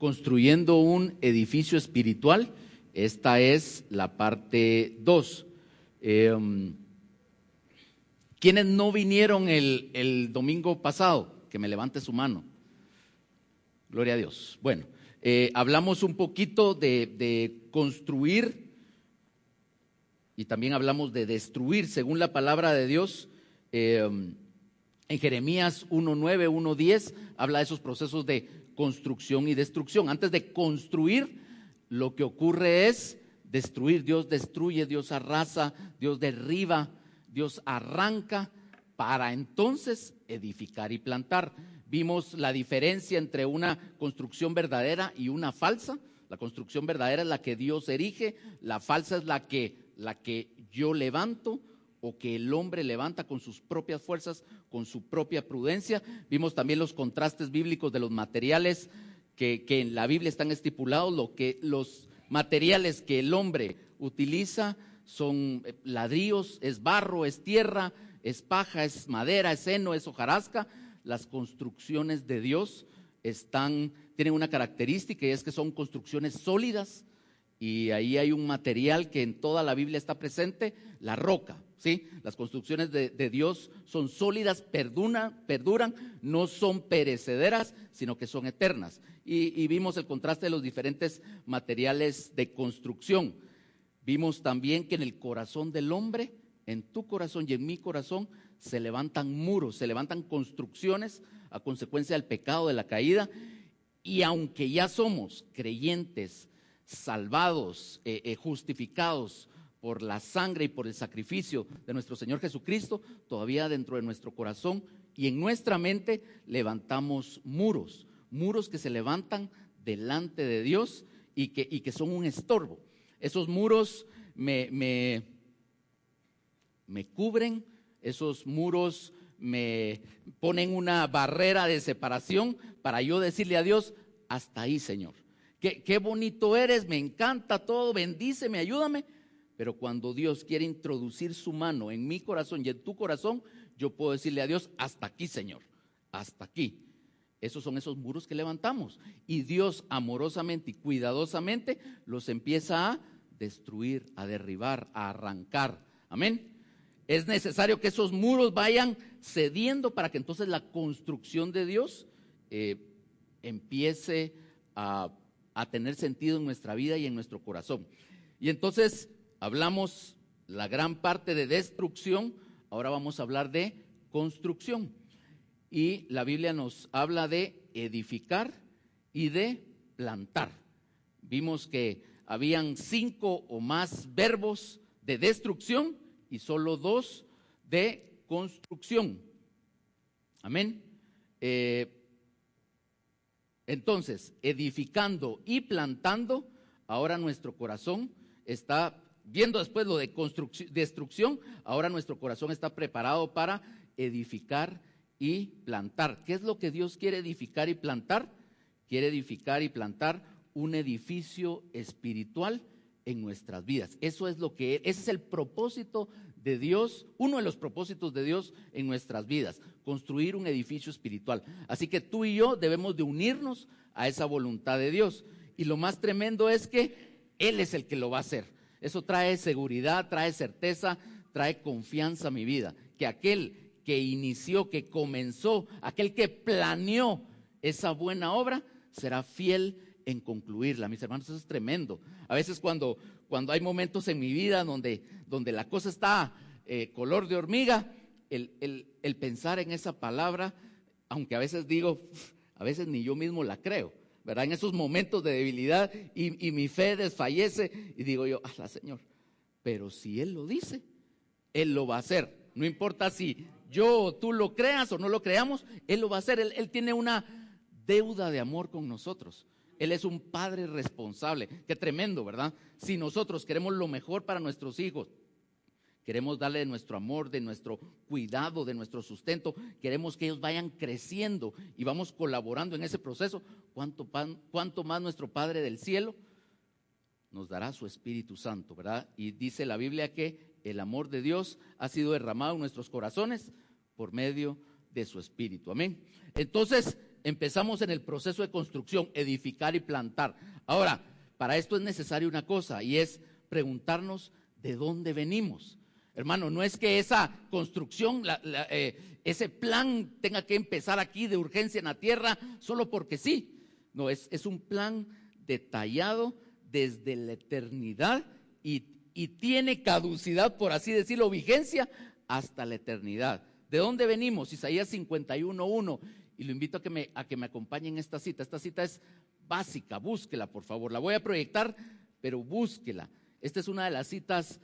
construyendo un edificio espiritual. Esta es la parte 2. ¿Quiénes no vinieron el domingo pasado? Que me levante su mano. Gloria a Dios. Bueno, hablamos un poquito de construir y también hablamos de destruir según la palabra de Dios. En Jeremías 1:9, 1:10 habla de esos procesos de construcción y destrucción. Antes de construir, lo que ocurre es destruir. Dios destruye, Dios arrasa, Dios derriba, Dios arranca para entonces edificar y plantar. Vimos la diferencia entre una construcción verdadera y una falsa. La construcción verdadera es la que Dios erige, la falsa es la que yo levanto o que el hombre levanta con sus propias fuerzas, con su propia prudencia. Vimos también los contrastes bíblicos de los materiales que en la Biblia están estipulados. Los materiales que el hombre utiliza son ladrillos, es barro, es tierra, es paja, es madera, es heno, es hojarasca. Las construcciones de Dios tienen una característica y es que son construcciones sólidas, y ahí hay un material que en toda la Biblia está presente, la roca, ¿sí? Las construcciones de Dios son sólidas, perduran, no son perecederas, sino que son eternas. Y vimos el contraste de los diferentes materiales de construcción. Vimos también que en el corazón del hombre, en tu corazón y en mi corazón, se levantan muros, se levantan construcciones a consecuencia del pecado, de la caída. Y aunque ya somos creyentes, salvados, justificados por la sangre y por el sacrificio de nuestro Señor Jesucristo, todavía dentro de nuestro corazón y en nuestra mente levantamos muros que se levantan delante de Dios y que son un estorbo. Esos muros me cubren, esos muros me ponen una barrera de separación para yo decirle a Dios: hasta ahí, Señor. Qué bonito eres, me encanta todo, bendíceme, ayúdame. Pero cuando Dios quiere introducir su mano en mi corazón y en tu corazón, yo puedo decirle a Dios: hasta aquí, Señor, hasta aquí. Esos son esos muros que levantamos. Y Dios amorosamente y cuidadosamente los empieza a destruir, a derribar, a arrancar. Amén. Es necesario que esos muros vayan cediendo para que entonces la construcción de Dios empiece a tener sentido en nuestra vida y en nuestro corazón. Y entonces hablamos la gran parte de destrucción, ahora vamos a hablar de construcción. Y la Biblia nos habla de edificar y de plantar. Vimos que habían 5 o más verbos de destrucción y solo 2 de construcción. Amén. Entonces, edificando y plantando, ahora nuestro corazón está viendo después lo de destrucción, ahora nuestro corazón está preparado para edificar y plantar. ¿Qué es lo que Dios quiere edificar y plantar? Quiere edificar y plantar un edificio espiritual en nuestras vidas. Ese es el propósito de Dios, uno de los propósitos de Dios en nuestras vidas, construir un edificio espiritual. Así que tú y yo debemos de unirnos a esa voluntad de Dios. Y lo más tremendo es que Él es el que lo va a hacer. Eso trae seguridad, trae certeza, trae confianza a mi vida. Que aquel que inició, que comenzó, aquel que planeó esa buena obra, será fiel en concluirla. Mis hermanos, eso es tremendo. A veces cuando hay momentos en mi vida donde la cosa está color de hormiga, el pensar en esa palabra, aunque a veces digo, a veces ni yo mismo la creo, ¿verdad? En esos momentos de debilidad y mi fe desfallece y digo yo: Señor, pero si Él lo dice, Él lo va a hacer. No importa si yo o tú lo creas o no lo creamos, Él lo va a hacer. Él tiene una deuda de amor con nosotros. Él es un padre responsable. Qué tremendo, ¿verdad? Si nosotros queremos lo mejor para nuestros hijos, queremos darle de nuestro amor, de nuestro cuidado, de nuestro sustento, queremos que ellos vayan creciendo y vamos colaborando en ese proceso, ¿cuánto más nuestro Padre del cielo nos dará su Espíritu Santo, ¿verdad? Y dice la Biblia que el amor de Dios ha sido derramado en nuestros corazones por medio de su Espíritu. Amén. Entonces, empezamos en el proceso de construcción, edificar y plantar. Ahora, para esto es necesario una cosa, y es preguntarnos de dónde venimos. Hermano, no es que esa construcción, ese plan tenga que empezar aquí de urgencia en la tierra solo porque sí. No, es un plan detallado desde la eternidad y tiene caducidad, por así decirlo, vigencia hasta la eternidad. ¿De dónde venimos? Isaías 51:1. Y lo invito a que me acompañen en esta cita. Esta cita es básica, búsquela por favor. La voy a proyectar, pero búsquela. Esta es una de las citas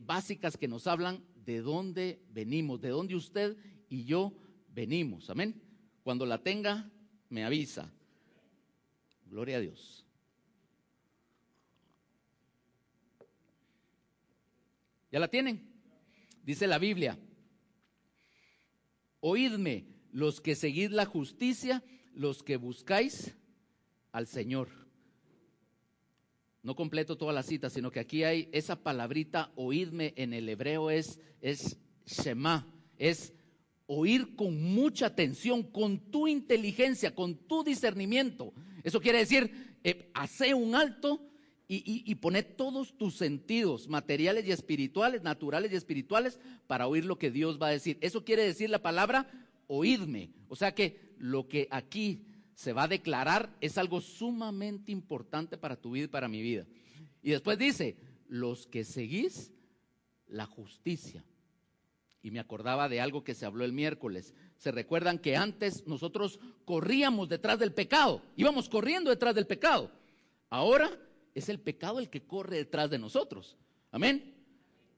básicas que nos hablan de dónde venimos, de dónde usted y yo venimos. Amén. Cuando la tenga, me avisa. Gloria a Dios. ¿Ya la tienen? Dice la Biblia: oídme los que seguid la justicia, los que buscáis al Señor. No completo toda la cita, sino que aquí hay esa palabrita oídme, en el hebreo es shema, es oír con mucha atención, con tu inteligencia, con tu discernimiento. Eso quiere decir, hace un alto y pone todos tus sentidos materiales y espirituales, naturales y espirituales, para oír lo que Dios va a decir. Eso quiere decir la palabra oídme. O sea que lo que aquí se va a declarar es algo sumamente importante para tu vida y para mi vida. Y después dice, los que seguís la justicia. Y me acordaba de algo que se habló el miércoles. Se recuerdan que antes nosotros corríamos detrás del pecado, íbamos corriendo detrás del pecado. Ahora es el pecado el que corre detrás de nosotros. Amén.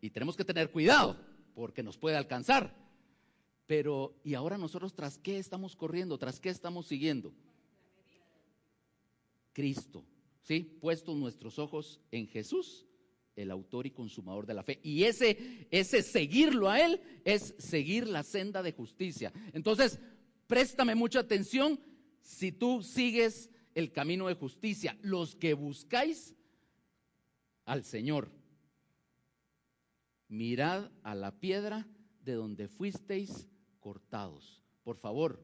Y tenemos que tener cuidado porque nos puede alcanzar. Pero, ¿y ahora nosotros tras qué estamos corriendo? ¿Tras qué estamos siguiendo? Cristo, ¿sí? Puestos nuestros ojos en Jesús, el autor y consumador de la fe. Y ese seguirlo a Él es seguir la senda de justicia. Entonces, préstame mucha atención si tú sigues el camino de justicia. Los que buscáis al Señor, mirad a la piedra de donde fuisteis cortados. Por favor,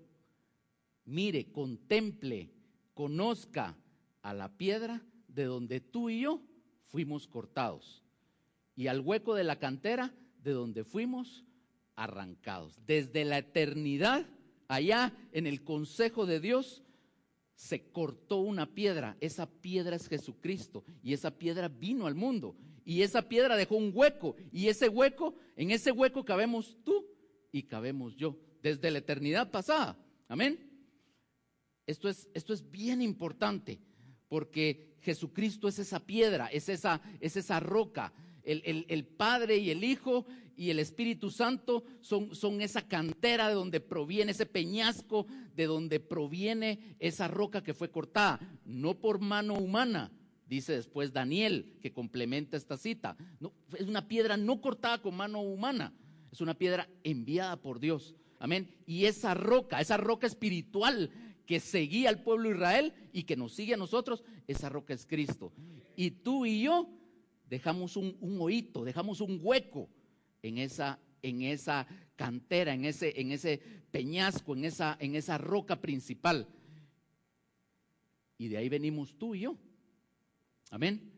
mire, contemple, conozca a la piedra de donde tú y yo fuimos cortados, y al hueco de la cantera de donde fuimos arrancados. Desde la eternidad, allá en el consejo de Dios, se cortó una piedra. Esa piedra es Jesucristo, y esa piedra vino al mundo, y esa piedra dejó un hueco, y ese hueco, en ese hueco cabemos tú y cabemos yo, desde la eternidad pasada. Amén. Esto es bien importante, porque Jesucristo es esa piedra, es esa roca. El Padre y el Hijo y el Espíritu Santo son esa cantera de donde proviene ese peñasco, de donde proviene esa roca que fue cortada, no por mano humana, dice después Daniel, que complementa esta cita. No, es una piedra no cortada con mano humana, es una piedra enviada por Dios. Amén. Y esa roca espiritual que seguía al pueblo de Israel y que nos sigue a nosotros, esa roca es Cristo. Y tú y yo dejamos un hoyito, dejamos un hueco en esa cantera, en ese peñasco, en esa roca principal. Y de ahí venimos tú y yo. Amén.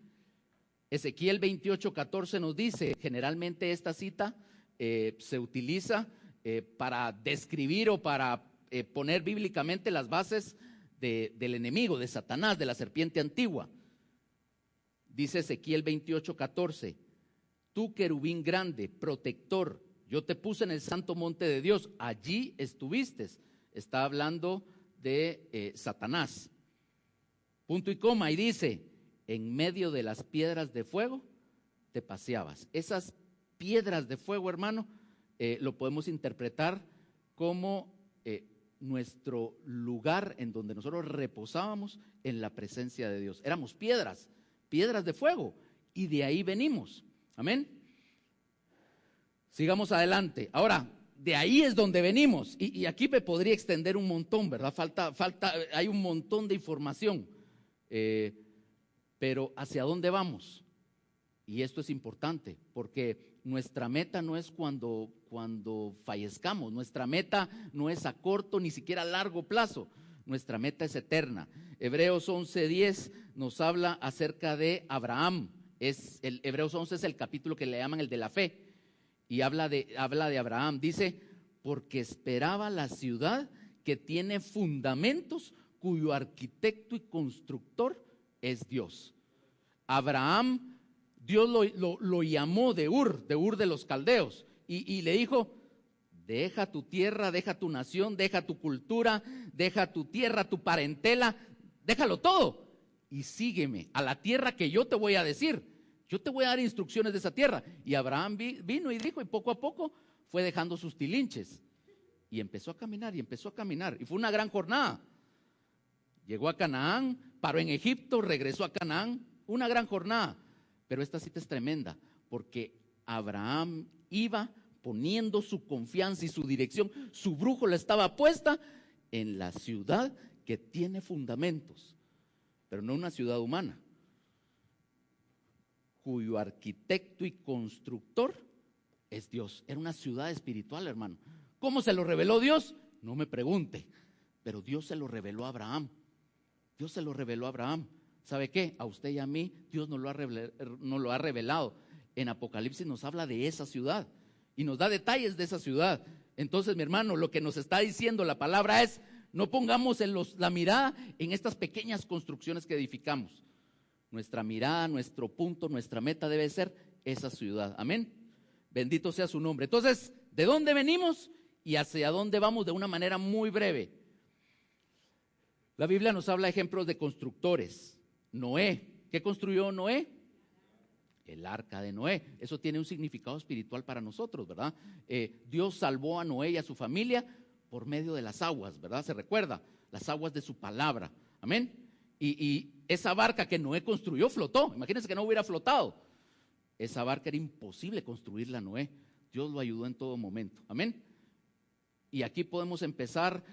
Ezequiel 28:14 nos dice, generalmente esta cita se utiliza para describir o para poner bíblicamente las bases del enemigo, de Satanás, de la serpiente antigua. Dice Ezequiel 28:14, tú querubín grande, protector, yo te puse en el santo monte de Dios, allí estuviste. Está hablando de Satanás. Punto y coma, y dice, en medio de las piedras de fuego te paseabas. Esas piedras de fuego, hermano, lo podemos interpretar como nuestro lugar en donde nosotros reposábamos en la presencia de Dios. Éramos piedras de fuego, y de ahí venimos. Amén. Sigamos adelante. Ahora, de ahí es donde venimos, y aquí me podría extender un montón, ¿verdad? Hay un montón de información, pero ¿hacia dónde vamos? Y esto es importante, porque nuestra meta no es cuando fallezcamos, nuestra meta no es a corto ni siquiera a largo plazo. nuestra meta es eterna. Hebreos 11:10 nos habla acerca de Abraham. Hebreos 11 es el capítulo que le llaman el de la fe, y habla de Abraham. Dice, porque esperaba la ciudad que tiene fundamentos, cuyo arquitecto y constructor es Dios. Abraham, Dios lo llamó de Ur de los caldeos, y le dijo, deja tu tierra, deja tu nación, deja tu cultura, deja tu tierra, tu parentela, déjalo todo y sígueme a la tierra que yo te voy a decir. Yo te voy a dar instrucciones de esa tierra. Y Abraham vino y dijo, y poco a poco fue dejando sus tilinches y empezó a caminar y fue una gran jornada. Llegó a Canaán, paró en Egipto, regresó a Canaán, una gran jornada. Pero esta cita es tremenda, porque Abraham iba poniendo su confianza y su dirección, su brújula estaba puesta en la ciudad que tiene fundamentos, pero no una ciudad humana, cuyo arquitecto y constructor es Dios. Era una ciudad espiritual, hermano. ¿Cómo se lo reveló Dios? No me pregunte, pero Dios se lo reveló a Abraham. Dios se lo reveló a Abraham. ¿Sabe qué? A usted y a mí Dios nos lo ha revelado. En Apocalipsis nos habla de esa ciudad y nos da detalles de esa ciudad. Entonces, mi hermano, lo que nos está diciendo la palabra es, no pongamos la mirada en estas pequeñas construcciones que edificamos. Nuestra mirada, nuestro punto, nuestra meta debe ser esa ciudad. Amén. Bendito sea su nombre. Entonces, ¿de dónde venimos y hacia dónde vamos? De una manera muy breve. La Biblia nos habla de ejemplos de constructores. Noé. ¿Qué construyó Noé? El arca de Noé. Eso tiene un significado espiritual para nosotros, ¿verdad? Dios salvó a Noé y a su familia por medio de las aguas, ¿verdad? Se recuerda, las aguas de su palabra. Amén. Y esa barca que Noé construyó flotó. Imagínense que no hubiera flotado. Esa barca era imposible construirla, Noé. Dios lo ayudó en todo momento. Amén. Y aquí podemos empezar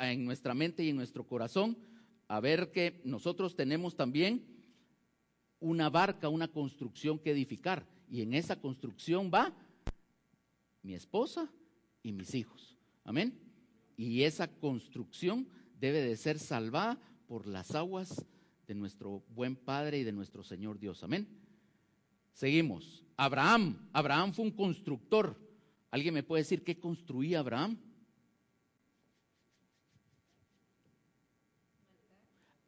en nuestra mente y en nuestro corazón a ver que nosotros tenemos también una barca, una construcción que edificar. Y en esa construcción va mi esposa y mis hijos. Amén. Y esa construcción debe de ser salvada por las aguas de nuestro buen Padre y de nuestro Señor Dios. Amén. Seguimos. Abraham fue un constructor. ¿Alguien me puede decir qué construía Abraham?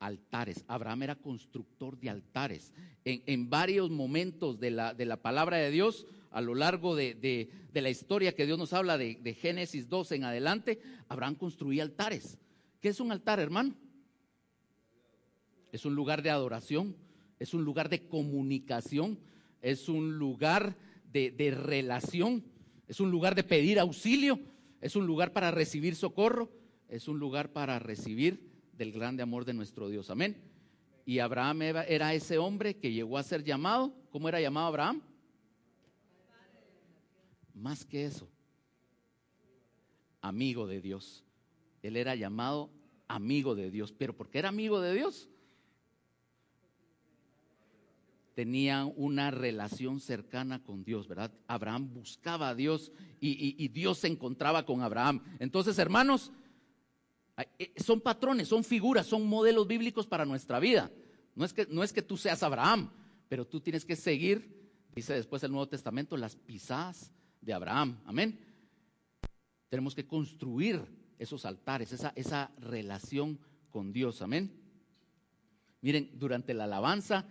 Altares. Abraham era constructor de altares. En varios momentos de la palabra de Dios, a lo largo de la historia que Dios nos habla de Génesis 12 en adelante, Abraham construía altares. ¿Qué es un altar, hermano? Es un lugar de adoración, es un lugar de comunicación, es un lugar de relación, es un lugar de pedir auxilio, es un lugar para recibir socorro, es un lugar para recibir del grande amor de nuestro Dios. Amén. Y Abraham era ese hombre que llegó a ser llamado. ¿Cómo era llamado Abraham? Más que eso, amigo de Dios. Él era llamado amigo de Dios. ¿Pero por qué era amigo de Dios? Tenían una relación cercana con Dios, ¿verdad? Abraham buscaba a Dios y Dios se encontraba con Abraham. Entonces, hermanos, son patrones, son figuras, son modelos bíblicos para nuestra vida. No es que tú seas Abraham, pero tú tienes que seguir, dice después el Nuevo Testamento, las pisadas de Abraham. Amén. Tenemos que construir esos altares, esa relación con Dios. Amén. Miren, durante la alabanza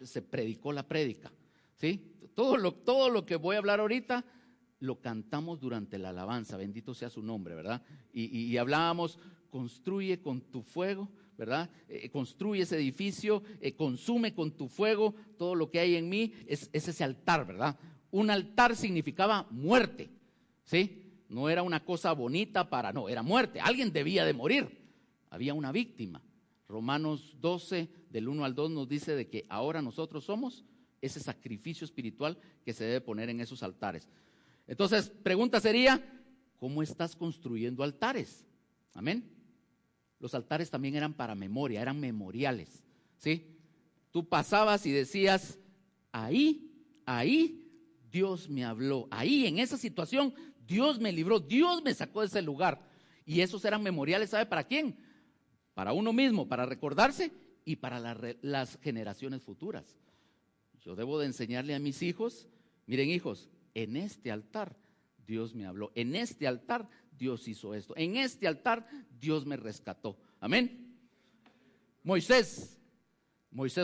se predicó la prédica, ¿sí? Todo lo que voy a hablar ahorita lo cantamos durante la alabanza, bendito sea su nombre, ¿verdad? Y hablábamos, construye con tu fuego, ¿verdad? Construye ese edificio, consume con tu fuego todo lo que hay en mí, es ese altar, ¿verdad? Un altar significaba muerte, ¿sí? No era una cosa bonita no, era muerte, alguien debía de morir, había una víctima. Romanos 12, del 1 al 2 nos dice de que ahora nosotros somos ese sacrificio espiritual que se debe poner en esos altares. Entonces, pregunta sería, ¿cómo estás construyendo altares? Amén. Los altares también eran para memoria, eran memoriales, ¿sí? Tú pasabas y decías, ahí Dios me habló, ahí en esa situación Dios me libró, Dios me sacó de ese lugar. Y esos eran memoriales, ¿sabe para quién? Para uno mismo, para recordarse y para las generaciones futuras. Yo debo de enseñarle a mis hijos, miren hijos, en este altar Dios me habló, en este altar Dios hizo esto, en este altar Dios me rescató. Amén. Moisés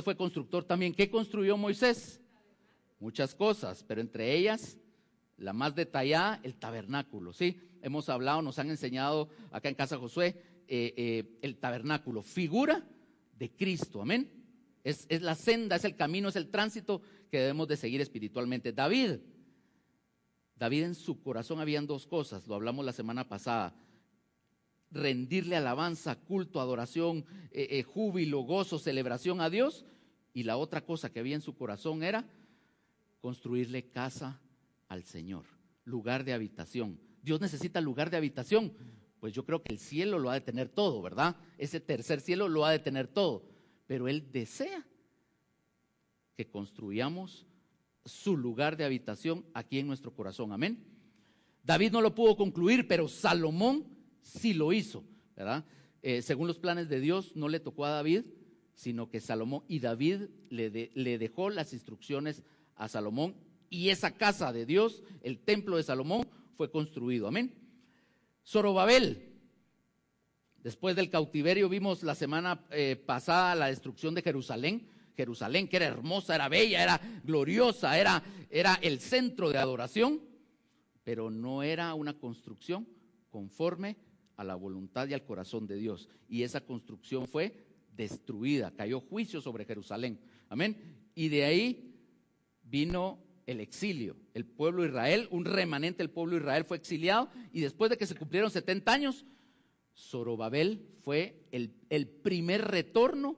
fue constructor también. ¿Qué construyó Moisés? Muchas cosas, pero entre ellas, la más detallada, el tabernáculo, ¿sí? Hemos hablado, nos han enseñado acá en Casa Josué, el tabernáculo, figura de Cristo, amén. Es la senda, es el camino, es el tránsito que debemos de seguir espiritualmente. David en su corazón habían dos cosas, lo hablamos la semana pasada: rendirle alabanza, culto, adoración, júbilo, gozo, celebración a Dios. Y la otra cosa que había en su corazón era construirle casa al Señor, lugar de habitación. Dios necesita lugar de habitación. Pues yo creo que el cielo lo ha de tener todo, ¿verdad? Ese tercer cielo lo ha de tener todo. Pero Él desea que construyamos su lugar de habitación aquí en nuestro corazón. Amén. David no lo pudo concluir, pero Salomón sí lo hizo, ¿verdad? Según los planes de Dios, no le tocó a David, sino que Salomón, y David le dejó las instrucciones a Salomón, y esa casa de Dios, el templo de Salomón, fue construido. Amén. Zorobabel, después del cautiverio, vimos la semana pasada la destrucción de Jerusalén. Jerusalén, que era hermosa, era bella, era gloriosa, era el centro de adoración, pero no era una construcción conforme a la voluntad y al corazón de Dios. Y esa construcción fue destruida, cayó juicio sobre Jerusalén. Amén. Y de ahí vino el exilio. El pueblo de Israel, un remanente del pueblo de Israel fue exiliado, y después de que se cumplieron 70 años, Zorobabel fue el primer retorno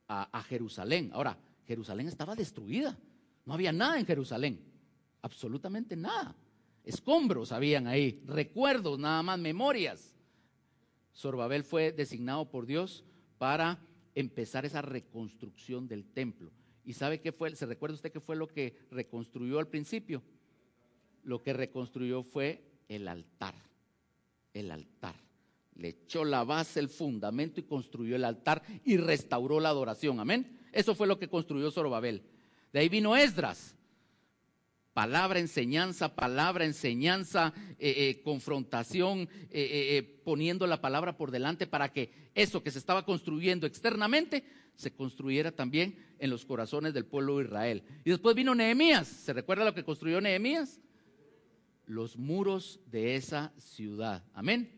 a Jerusalén. Ahora, Jerusalén estaba destruida, no había nada en Jerusalén, absolutamente nada. Escombros habían ahí, recuerdos nada más, memorias. Zorobabel fue designado por Dios para empezar esa reconstrucción del templo. ¿Y sabe qué fue? ¿Se recuerda usted qué fue lo que reconstruyó al principio? Lo que reconstruyó fue el altar. El altar. Le echó la base, el fundamento, y construyó el altar y restauró la adoración. Amén. Eso fue lo que construyó Zorobabel. De ahí vino Esdras. Palabra, enseñanza, confrontación, poniendo la palabra por delante para que eso que se estaba construyendo externamente se construyera también en los corazones del pueblo de Israel. Y después vino Nehemías. ¿Se recuerda lo que construyó Nehemías? Los muros de esa ciudad. Amén.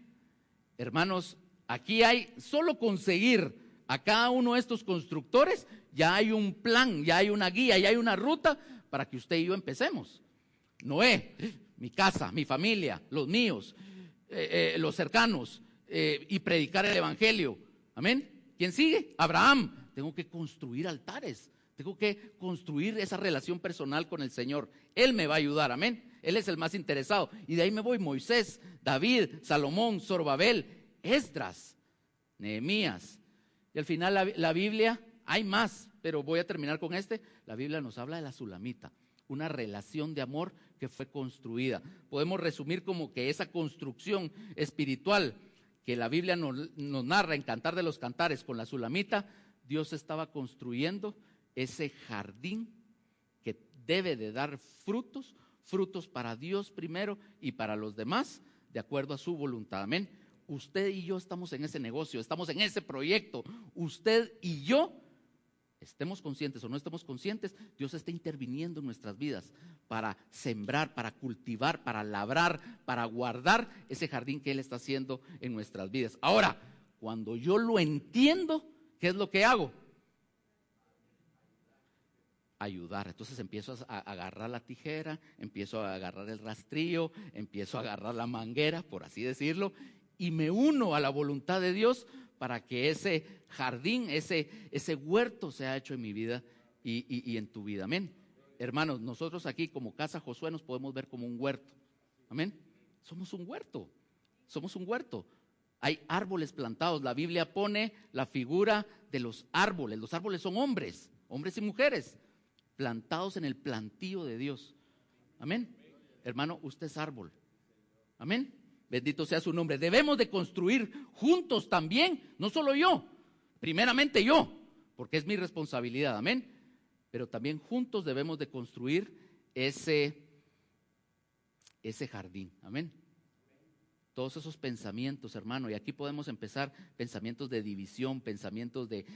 Hermanos, aquí hay, solo conseguir a cada uno de estos constructores, ya hay un plan, ya hay una guía, ya hay una ruta para que usted y yo empecemos. Noé, mi casa, mi familia, los míos, los cercanos, y predicar el evangelio. Amén. ¿Quién sigue? Abraham. Tengo que construir altares, tengo que construir esa relación personal con el Señor. Él me va a ayudar, amén. Él es el más interesado. Y de ahí me voy: Moisés, David, Salomón, Zorobabel, Esdras, Nehemías. Y al final la Biblia, hay más, pero voy a terminar con la Biblia nos habla de la Sulamita, una relación de amor que fue construida. Podemos resumir como que esa construcción espiritual que la Biblia nos narra en Cantar de los Cantares con la Sulamita, Dios estaba construyendo ese jardín que debe de dar frutos para Dios primero y para los demás, de acuerdo a su voluntad. Amén. Usted y yo estamos en ese negocio, estamos en ese proyecto. Usted y yo, estemos conscientes o no estemos conscientes, Dios está interviniendo en nuestras vidas para sembrar, para cultivar, para labrar, para guardar ese jardín que Él está haciendo en nuestras vidas. Ahora, cuando yo lo entiendo, ¿qué es lo que hago? Ayudar. Entonces empiezo a agarrar la tijera, empiezo a agarrar el rastrillo, empiezo a agarrar la manguera, por así decirlo, y me uno a la voluntad de Dios para que ese jardín, ese huerto sea hecho en mi vida y en tu vida. Amén. Hermanos, nosotros aquí como Casa Josué nos podemos ver como un huerto. Amén. Somos un huerto. Somos un huerto. Hay árboles plantados. La Biblia pone la figura de los árboles. Los árboles son hombres y mujeres, plantados en el plantío de Dios. Amén. Hermano, usted es árbol. Amén. Bendito sea su nombre. Debemos de construir juntos también, no solo yo, primeramente yo, porque es mi responsabilidad, amén. Pero también juntos debemos de construir ese jardín, amén. Todos esos pensamientos, hermano, y aquí podemos empezar pensamientos de división, pensamientos de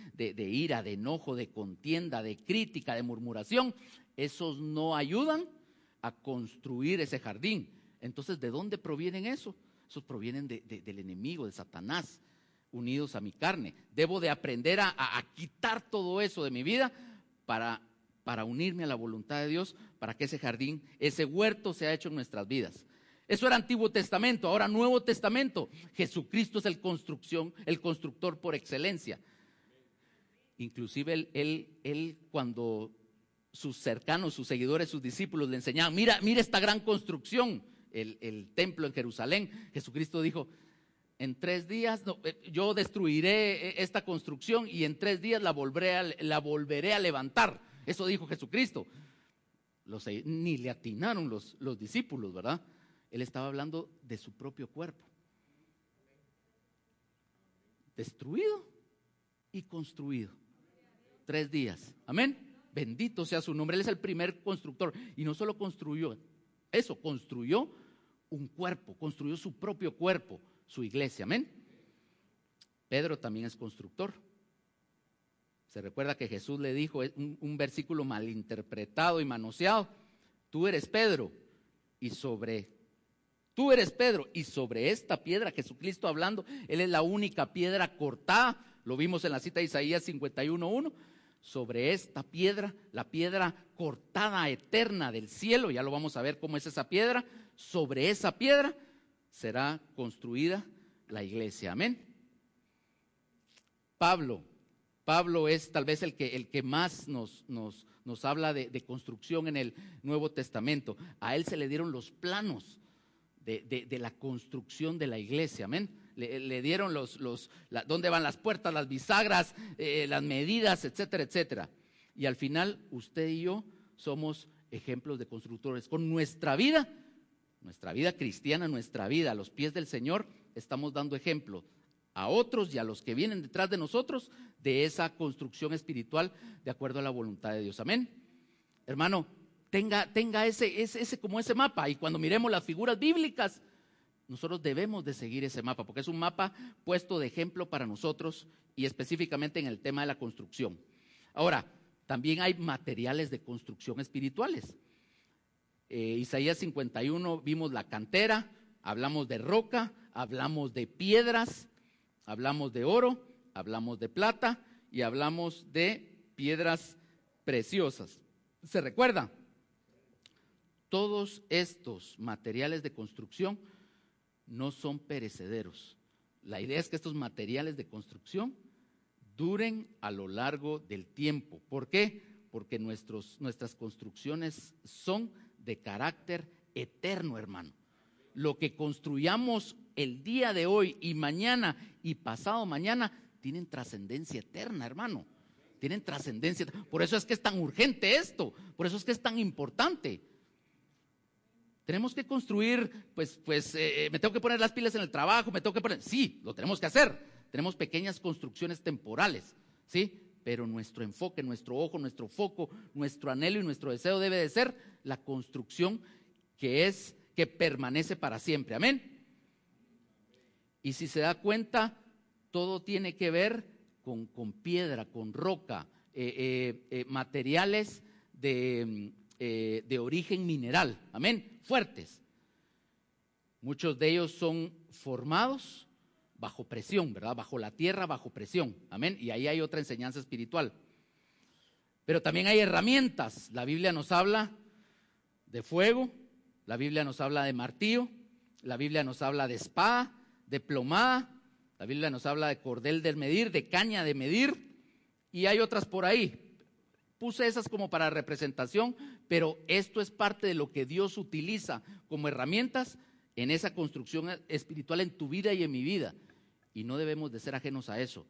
ira, de enojo, de contienda, de crítica, de murmuración, esos no ayudan a construir ese jardín. Entonces, ¿de dónde provienen eso? Esos provienen del enemigo, de Satanás, unidos a mi carne. Debo de aprender a quitar todo eso de mi vida para unirme a la voluntad de Dios, para que ese jardín, ese huerto sea hecho en nuestras vidas. Eso era Antiguo Testamento. Ahora Nuevo Testamento. Jesucristo es el constructor por excelencia. Inclusive él cuando sus cercanos, sus seguidores, sus discípulos le enseñaban, mira esta gran construcción, el templo en Jerusalén. Jesucristo dijo, en 3 días yo destruiré esta construcción y en 3 días la volveré a levantar. Eso dijo Jesucristo. Ni le atinaron los discípulos, ¿verdad? Él estaba hablando de su propio cuerpo, destruido y construido. 3 días, amén. Bendito sea su nombre. Él es el primer constructor. Y no solo construyó eso, construyó un cuerpo, construyó su propio cuerpo, su iglesia, amén. Pedro también es constructor. Se recuerda que Jesús le dijo un versículo malinterpretado y manoseado: tú eres Pedro, y sobre esta piedra, Jesucristo hablando, Él es la única piedra cortada, lo vimos en la cita de Isaías 51:1, sobre esta piedra, la piedra cortada eterna del cielo, ya lo vamos a ver cómo es esa piedra, sobre esa piedra será construida la iglesia, amén. Pablo es tal vez el que más nos habla de construcción en el Nuevo Testamento. A él se le dieron los planos de la construcción de la iglesia, amén. Le dieron dónde van las puertas, las bisagras, las medidas, etcétera, etcétera. Y al final usted y yo somos ejemplos de constructores. Con nuestra vida cristiana, nuestra vida a los pies del Señor, estamos dando ejemplo a otros y a los que vienen detrás de nosotros de esa construcción espiritual de acuerdo a la voluntad de Dios, amén. Hermano, tenga ese como ese mapa, y cuando miremos las figuras bíblicas, nosotros debemos de seguir ese mapa, porque es un mapa puesto de ejemplo para nosotros y específicamente en el tema de la construcción. Ahora, también hay materiales de construcción espirituales. Isaías 51 vimos la cantera, hablamos de roca, hablamos de piedras, hablamos de oro, hablamos de plata y hablamos de piedras preciosas. ¿Se recuerda? Todos estos materiales de construcción no son perecederos. La idea es que estos materiales de construcción duren a lo largo del tiempo. ¿Por qué? Porque nuestras construcciones son de carácter eterno, hermano. Lo que construyamos el día de hoy y mañana y pasado mañana tienen trascendencia eterna, hermano. Tienen trascendencia. Por eso es que es tan urgente esto. Por eso es que es tan importante. Tenemos que construir, me tengo que poner las pilas en el trabajo, sí, lo tenemos que hacer. Tenemos pequeñas construcciones temporales, ¿sí? Pero nuestro enfoque, nuestro ojo, nuestro foco, nuestro anhelo y nuestro deseo debe de ser la construcción que permanece para siempre, amén. Y si se da cuenta, todo tiene que ver con piedra, con roca, materiales de origen mineral, amén, fuertes. Muchos de ellos son formados bajo presión, ¿verdad? Bajo la tierra, bajo presión, amén. Y ahí hay otra enseñanza espiritual. Pero también hay herramientas. La Biblia nos habla de fuego, la Biblia nos habla de martillo, la Biblia nos habla de espada, de plomada, la Biblia nos habla de cordel de medir, de caña de medir, y hay otras por ahí. Puse esas como para representación, pero esto es parte de lo que Dios utiliza como herramientas en esa construcción espiritual en tu vida y en mi vida. Y no debemos de ser ajenos a eso.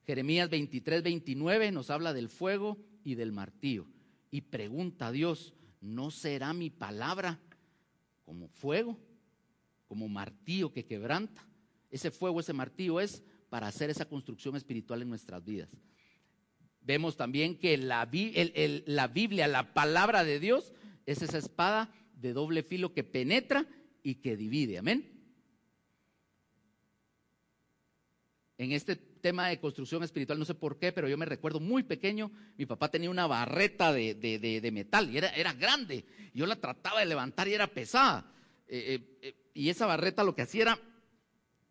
Jeremías 23:29 nos habla del fuego y del martillo. Y pregunta a Dios, ¿no será mi palabra como fuego como martillo que quebranta. Ese fuego, ese martillo es para hacer esa construcción espiritual en nuestras vidas. Vemos también que la Biblia, la palabra de Dios, es esa espada de doble filo que penetra y que divide. Amén. En este tema de construcción espiritual, no sé por qué, pero yo me recuerdo muy pequeño, mi papá tenía una barreta de metal y era grande. Yo la trataba de levantar y era pesada. Y esa barreta lo que hacía era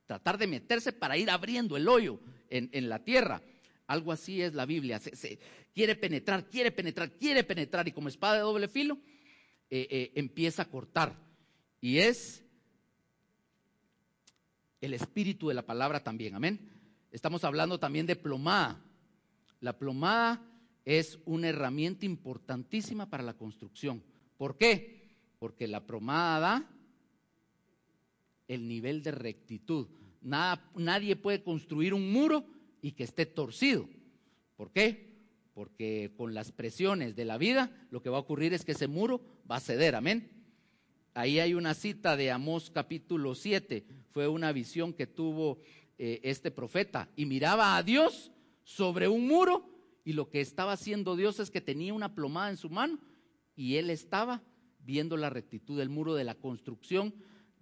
tratar de meterse para ir abriendo el hoyo en la tierra. Algo así es la Biblia. Quiere penetrar, quiere penetrar, quiere penetrar, y como espada de doble filo empieza a cortar. Y es el espíritu de la palabra también. Amén. Estamos hablando también de plomada. La plomada es una herramienta importantísima para la construcción. ¿Por qué? Porque la plomada da el nivel de rectitud. Nadie puede construir un muro y que esté torcido. ¿Por qué? Porque con las presiones de la vida lo que va a ocurrir es que ese muro va a ceder. Amén. Ahí hay una cita de Amós capítulo 7, fue una visión que tuvo este profeta y miraba a Dios sobre un muro, y lo que estaba haciendo Dios es que tenía una plomada en su mano y él estaba viendo la rectitud del muro de la construcción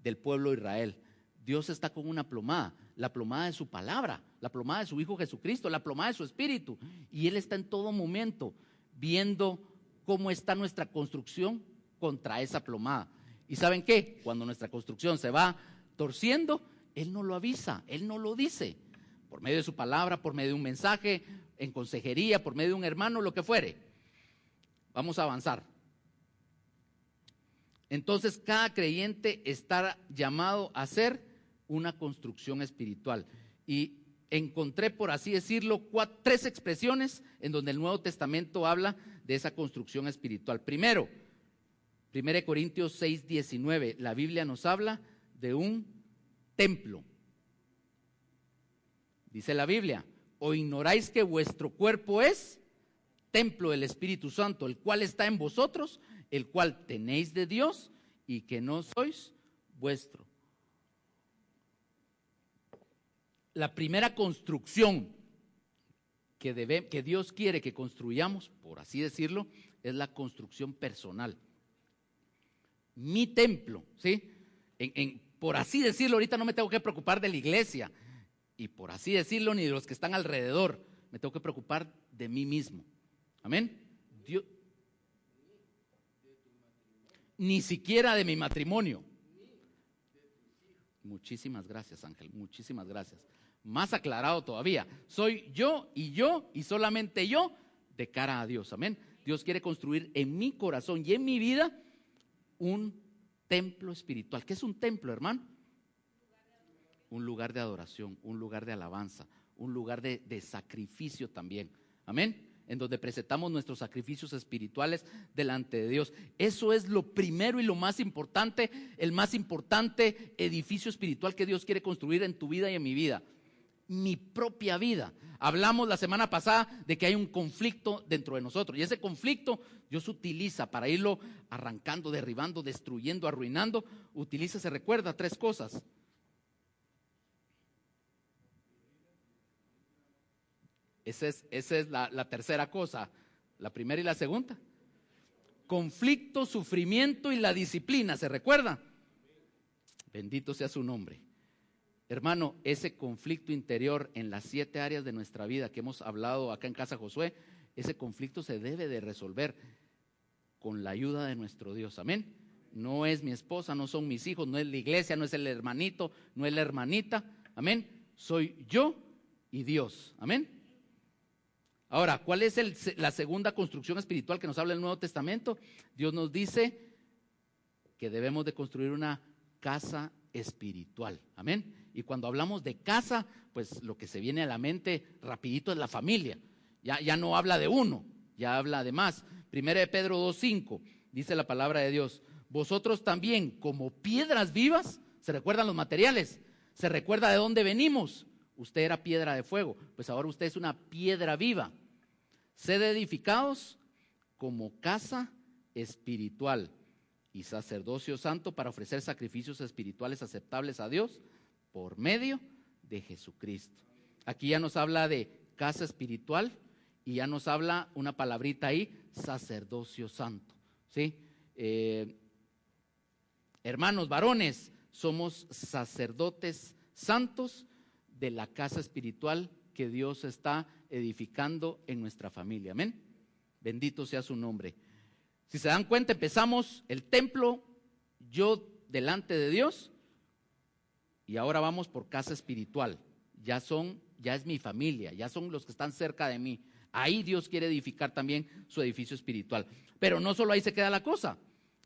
del pueblo de Israel. Dios está con una plomada, la plomada de su palabra, la plomada de su Hijo Jesucristo, la plomada de su Espíritu, y Él está en todo momento viendo cómo está nuestra construcción contra esa plomada. ¿Y saben qué? Cuando nuestra construcción se va torciendo, Él no lo avisa, Él no lo dice, por medio de su palabra, por medio de un mensaje, en consejería, por medio de un hermano, lo que fuere. Vamos a avanzar. Entonces, cada creyente está llamado a hacer una construcción espiritual. Y encontré, por así decirlo, tres expresiones en donde el Nuevo Testamento habla de esa construcción espiritual. Primero, 1 Corintios 6:19, la Biblia nos habla de un templo. Dice la Biblia: ¿o ignoráis que vuestro cuerpo es templo del Espíritu Santo, el cual está en vosotros, el cual tenéis de Dios, y que no sois vuestro? La primera construcción que Dios quiere que construyamos, por así decirlo, es la construcción personal. Mi templo, ¿sí? Por así decirlo, ahorita no me tengo que preocupar de la iglesia, y por así decirlo, ni de los que están alrededor. Me tengo que preocupar de mí mismo. Amén. Dios, ni siquiera de mi matrimonio. Muchísimas gracias, Ángel, muchísimas gracias. Más aclarado todavía, soy yo y solamente yo de cara a Dios. Amén. Dios quiere construir en mi corazón y en mi vida un templo espiritual. ¿Qué es un templo, hermano? Un lugar de adoración, un lugar de alabanza, un lugar de sacrificio también. Amén. En donde presentamos nuestros sacrificios espirituales delante de Dios. Eso es lo primero y lo más importante, el más importante edificio espiritual que Dios quiere construir en tu vida y en mi vida. Mi propia vida. Hablamos la semana pasada de que hay un conflicto dentro de nosotros, y ese conflicto Dios utiliza para irlo arrancando, derribando, destruyendo, arruinando. Se recuerda tres cosas. Esa es la tercera cosa. La primera y la segunda: conflicto, sufrimiento y la disciplina. ¿Se recuerda? Bendito sea su nombre. Hermano, ese conflicto interior en las 7 áreas de nuestra vida que hemos hablado acá en Casa Josué, ese conflicto se debe de resolver con la ayuda de nuestro Dios. Amén. No es mi esposa, no son mis hijos, no es la iglesia, no es el hermanito, no es la hermanita. Amén. Soy yo y Dios. Amén. Ahora, ¿cuál es la segunda construcción espiritual que nos habla el Nuevo Testamento? Dios nos dice que debemos de construir una casa espiritual. Amén. Y cuando hablamos de casa, pues lo que se viene a la mente rapidito es la familia. Ya no habla de uno, ya habla de más. 1 Pedro 2:5 dice la palabra de Dios: vosotros también, como piedras vivas. ¿Se recuerdan los materiales? ¿Se recuerda de dónde venimos? Usted era piedra de fuego, pues ahora usted es una piedra viva. Sed edificados como casa espiritual y sacerdocio santo para ofrecer sacrificios espirituales aceptables a Dios por medio de Jesucristo. Aquí ya nos habla de casa espiritual y ya nos habla una palabrita ahí, sacerdocio santo, ¿sí? Hermanos varones, somos sacerdotes santos de la casa espiritual que Dios está edificando en nuestra familia. Amén. Bendito sea su nombre. Si se dan cuenta, empezamos el templo, yo delante de Dios, y ahora vamos por casa espiritual. Ya es mi familia, ya son los que están cerca de mí. Ahí Dios quiere edificar también su edificio espiritual. Pero no solo ahí se queda la cosa.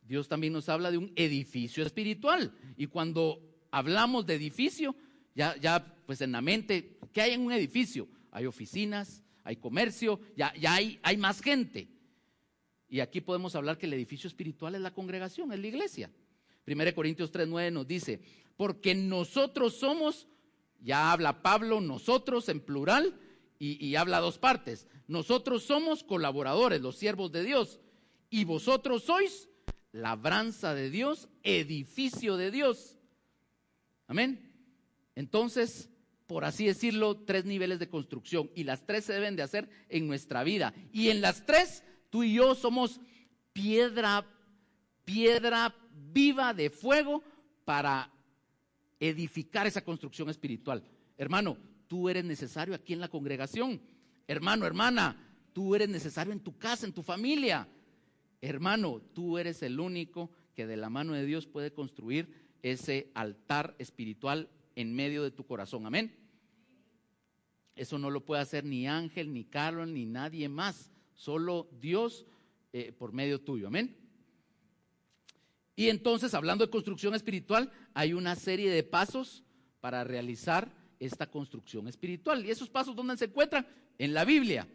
Dios también nos habla de un edificio espiritual. Y cuando hablamos de edificio, ya pues en la mente, ¿qué hay en un edificio? Hay oficinas, hay comercio, ya hay más gente. Y aquí podemos hablar que el edificio espiritual es la congregación, es la iglesia. 1 Corintios 3:9 nos dice, porque nosotros somos, ya habla Pablo, nosotros en plural, y habla dos partes. Nosotros somos colaboradores, los siervos de Dios, y vosotros sois labranza de Dios, edificio de Dios. Amén. Entonces, por así decirlo, 3 niveles de construcción, y las 3 se deben de hacer en nuestra vida. Y en las 3, tú y yo somos piedra viva de fuego para edificar esa construcción espiritual. Hermano, tú eres necesario aquí en la congregación. Hermano, hermana, tú eres necesario en tu casa, en tu familia. Hermano, tú eres el único que de la mano de Dios puede construir ese altar espiritual en medio de tu corazón. Amén. Eso no lo puede hacer ni Ángel, ni Carlos, ni nadie más. Solo Dios por medio tuyo. Amén. Y entonces, hablando de construcción espiritual, hay una serie de pasos para realizar esta construcción espiritual. ¿Y esos pasos dónde se encuentran? En la Biblia.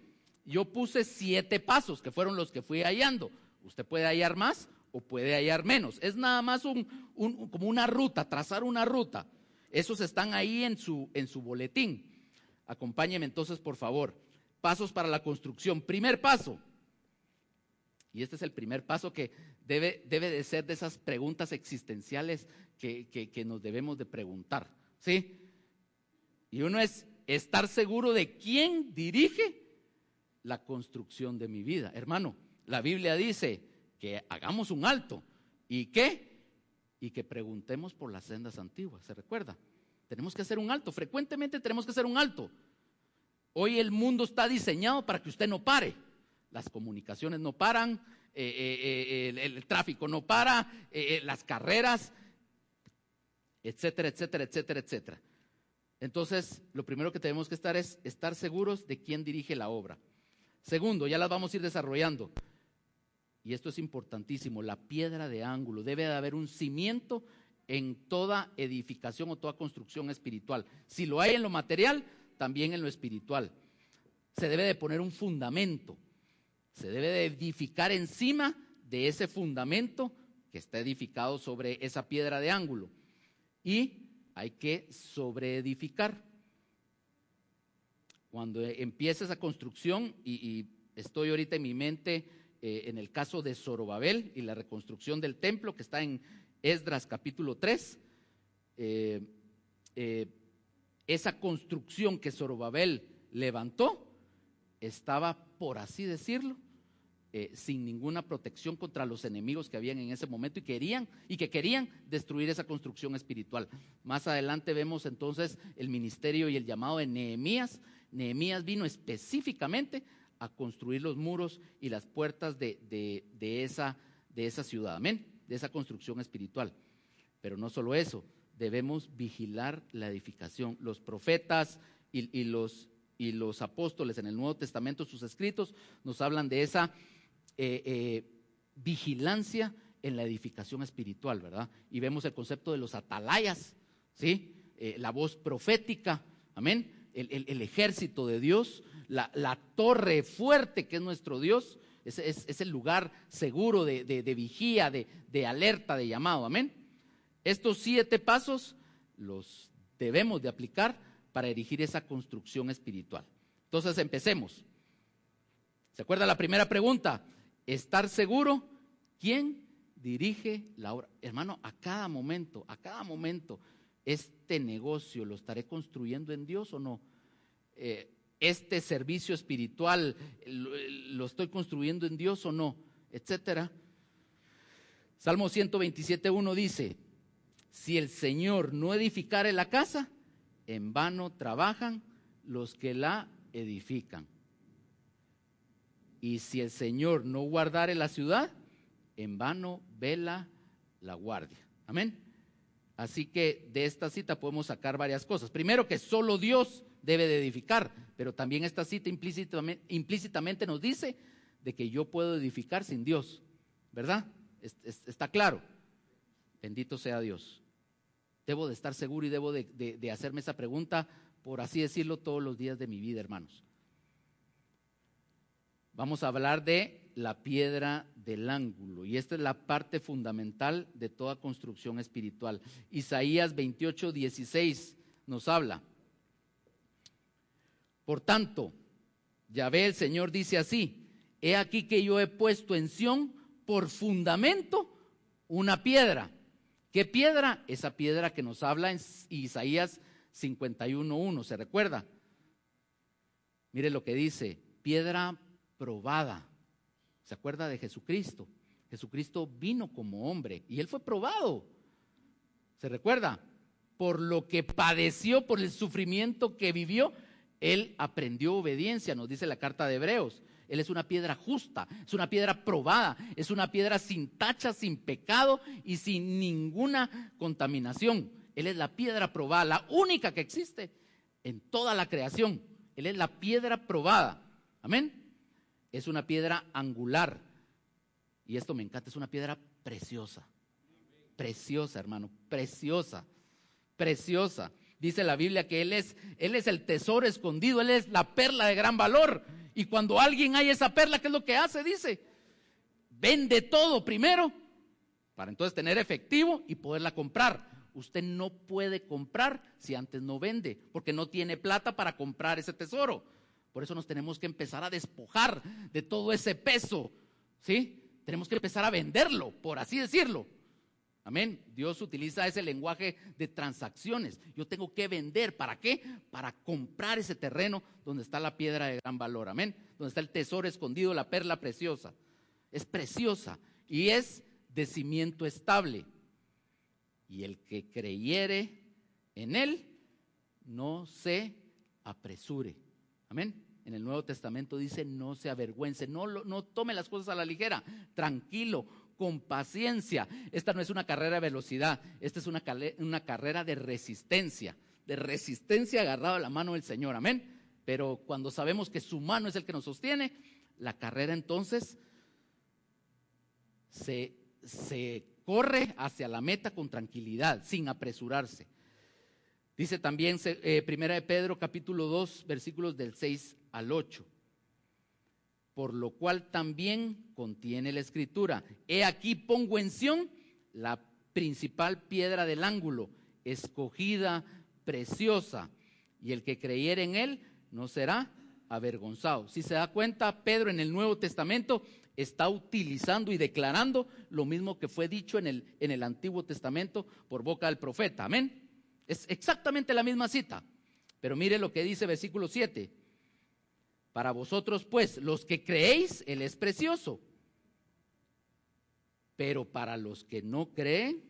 Yo puse 7 pasos, que fueron los que fui hallando. Usted puede hallar más o puede hallar menos. Es nada más como una ruta, trazar una ruta. Esos están ahí en su boletín. Acompáñeme entonces, por favor. Pasos para la construcción. Primer paso. Y este es el primer paso que debe de ser de esas preguntas existenciales que nos debemos de preguntar, ¿sí? Y uno es estar seguro de quién dirige la construcción de mi vida. Hermano, la Biblia dice que hagamos un alto. ¿Y qué? Y que preguntemos por las sendas antiguas, ¿se recuerda? Tenemos que hacer un alto, frecuentemente tenemos que hacer un alto. Hoy el mundo está diseñado para que usted no pare. Las comunicaciones no paran, el tráfico no para, las carreras, etcétera, etcétera, etcétera, etcétera. Entonces, lo primero que tenemos que estar es estar seguros de quién dirige la obra. Segundo, ya las vamos a ir desarrollando. Y esto es importantísimo, la piedra de ángulo. Debe de haber un cimiento en toda edificación o toda construcción espiritual. Si lo hay en lo material, también en lo espiritual. Se debe de poner un fundamento. Se debe de edificar encima de ese fundamento que está edificado sobre esa piedra de ángulo. Y hay que sobreedificar. Cuando empieza esa construcción, y estoy ahorita en mi mente en el caso de Zorobabel y la reconstrucción del templo que está en Esdras capítulo 3, esa construcción que Zorobabel levantó estaba, por así decirlo, sin ninguna protección contra los enemigos que habían en ese momento y que querían destruir esa construcción espiritual. Más adelante vemos entonces el ministerio y el llamado de Nehemías. Nehemías vino específicamente a construir los muros y las puertas de esa ciudad, amén, de esa construcción espiritual. Pero no solo eso, debemos vigilar la edificación. Los profetas y los apóstoles en el Nuevo Testamento, sus escritos, nos hablan de esa vigilancia en la edificación espiritual, ¿verdad? Y vemos el concepto de los atalayas, ¿sí? La voz profética, amén, el ejército de Dios, la torre fuerte que es nuestro Dios, es el lugar seguro de vigía, de alerta, de llamado, amén. Estos 7 pasos los debemos de aplicar para erigir esa construcción espiritual. Entonces empecemos. ¿Se acuerda la primera pregunta? Estar seguro quién dirige la obra. Hermano, a cada momento, ¿este negocio lo estaré construyendo en Dios o no? ¿Este servicio espiritual lo estoy construyendo en Dios o no? Etcétera. Salmo 127:1 dice: si el Señor no edificare la casa, en vano trabajan los que la edifican. Y si el Señor no guardare la ciudad, en vano vela la guardia. Amén. Así que de esta cita podemos sacar varias cosas. Primero, que solo Dios debe de edificar, pero también esta cita implícitamente nos dice de que yo puedo edificar sin Dios, ¿verdad? Está claro. Bendito sea Dios. Debo de estar seguro y debo de hacerme esa pregunta, por así decirlo, todos los días de mi vida, hermanos. Vamos a hablar de la piedra del ángulo, y esta es la parte fundamental de toda construcción espiritual. Isaías 28:16 nos habla: por tanto, Yahvé el Señor dice así: he aquí que yo he puesto en Sión por fundamento una piedra. ¿Qué piedra? Esa piedra que nos habla en Isaías 51:1, ¿se recuerda? Mire lo que dice: piedra probada. ¿Se acuerda de Jesucristo? Jesucristo vino como hombre y Él fue probado. ¿Se recuerda? Por lo que padeció, por el sufrimiento que vivió, Él aprendió obediencia, nos dice la carta de Hebreos. Él es una piedra justa, es una piedra probada, es una piedra sin tacha, sin pecado y sin ninguna contaminación. Él es la piedra probada, la única que existe en toda la creación. Él es la piedra probada. Amén. Es una piedra angular. Y esto me encanta, es una piedra preciosa. Preciosa, hermano, preciosa, preciosa. Dice la Biblia que Él es el tesoro escondido, Él es la perla de gran valor. Y cuando alguien haya esa perla, ¿qué es lo que hace? Dice: vende todo primero, para entonces tener efectivo y poderla comprar. Usted no puede comprar si antes no vende, porque no tiene plata para comprar ese tesoro. Por eso nos tenemos que empezar a despojar de todo ese peso, ¿sí? Tenemos que empezar a venderlo, por así decirlo. Amén. Dios utiliza ese lenguaje de transacciones. Yo tengo que vender. ¿Para qué? Para comprar ese terreno donde está la piedra de gran valor. Amén. Donde está el tesoro escondido, la perla preciosa. Es preciosa y es de cimiento estable. Y el que creyere en Él, no se apresure. Amén. En el Nuevo Testamento dice: no se avergüence, no tome las cosas a la ligera, tranquilo, con paciencia. Esta no es una carrera de velocidad, esta es una carrera de resistencia agarrado a la mano del Señor, amén. Pero cuando sabemos que su mano es el que nos sostiene, la carrera entonces se corre hacia la meta con tranquilidad, sin apresurarse. Dice también Primera de Pedro capítulo 2 versículos del 6 al 8. Por lo cual también contiene la escritura: he aquí pongo en Sión la principal piedra del ángulo, escogida, preciosa, y el que creyere en Él no será avergonzado. Si se da cuenta, Pedro en el Nuevo Testamento está utilizando y declarando lo mismo que fue dicho en el Antiguo Testamento por boca del profeta. Amén. Es exactamente la misma cita. Pero mire lo que dice versículo 7. Para vosotros pues, los que creéis, Él es precioso. Pero para los que no creen,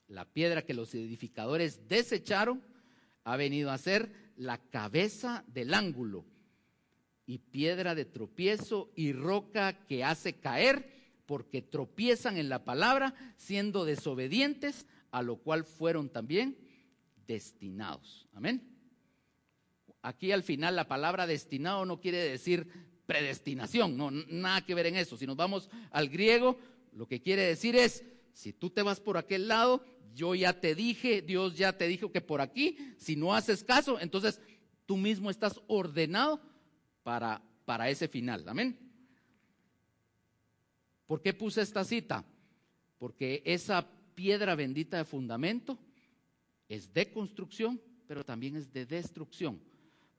la piedra que los edificadores desecharon ha venido a ser la cabeza del ángulo, y piedra de tropiezo y roca que hace caer, porque tropiezan en la palabra, siendo desobedientes, a lo cual fueron también destinados. Amén. Aquí al final la palabra destinado no quiere decir predestinación, no, nada que ver en eso. Si nos vamos al griego, lo que quiere decir es: si tú te vas por aquel lado, yo ya te dije, Dios ya te dijo que por aquí, si no haces caso, entonces tú mismo estás ordenado para ese final. Amén. ¿Por qué puse esta cita? Porque esa piedra bendita de fundamento es de construcción, pero también es de destrucción,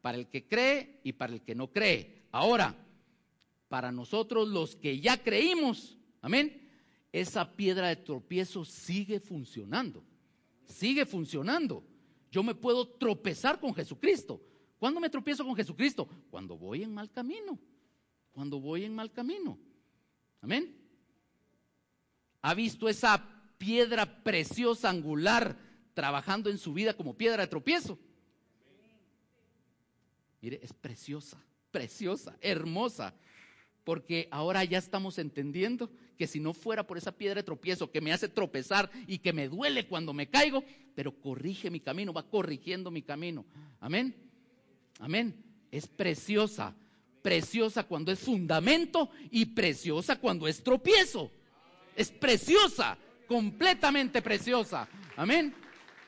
para el que cree y para el que no cree. Ahora, para nosotros los que ya creímos, amén, esa piedra de tropiezo sigue funcionando. Sigue funcionando. Yo me puedo tropezar con Jesucristo. ¿Cuándo me tropiezo con Jesucristo? Cuando voy en mal camino. Cuando voy en mal camino. Amén. ¿Ha visto esa piedra preciosa, angular, trabajando en su vida como piedra de tropiezo? Mire, es preciosa, preciosa, hermosa. Porque ahora ya estamos entendiendo que si no fuera por esa piedra de tropiezo que me hace tropezar y que me duele cuando me caigo, pero corrige mi camino, va corrigiendo mi camino. Amén. Amén. Es preciosa, preciosa cuando es fundamento y preciosa cuando es tropiezo. Es preciosa, completamente preciosa. Amén.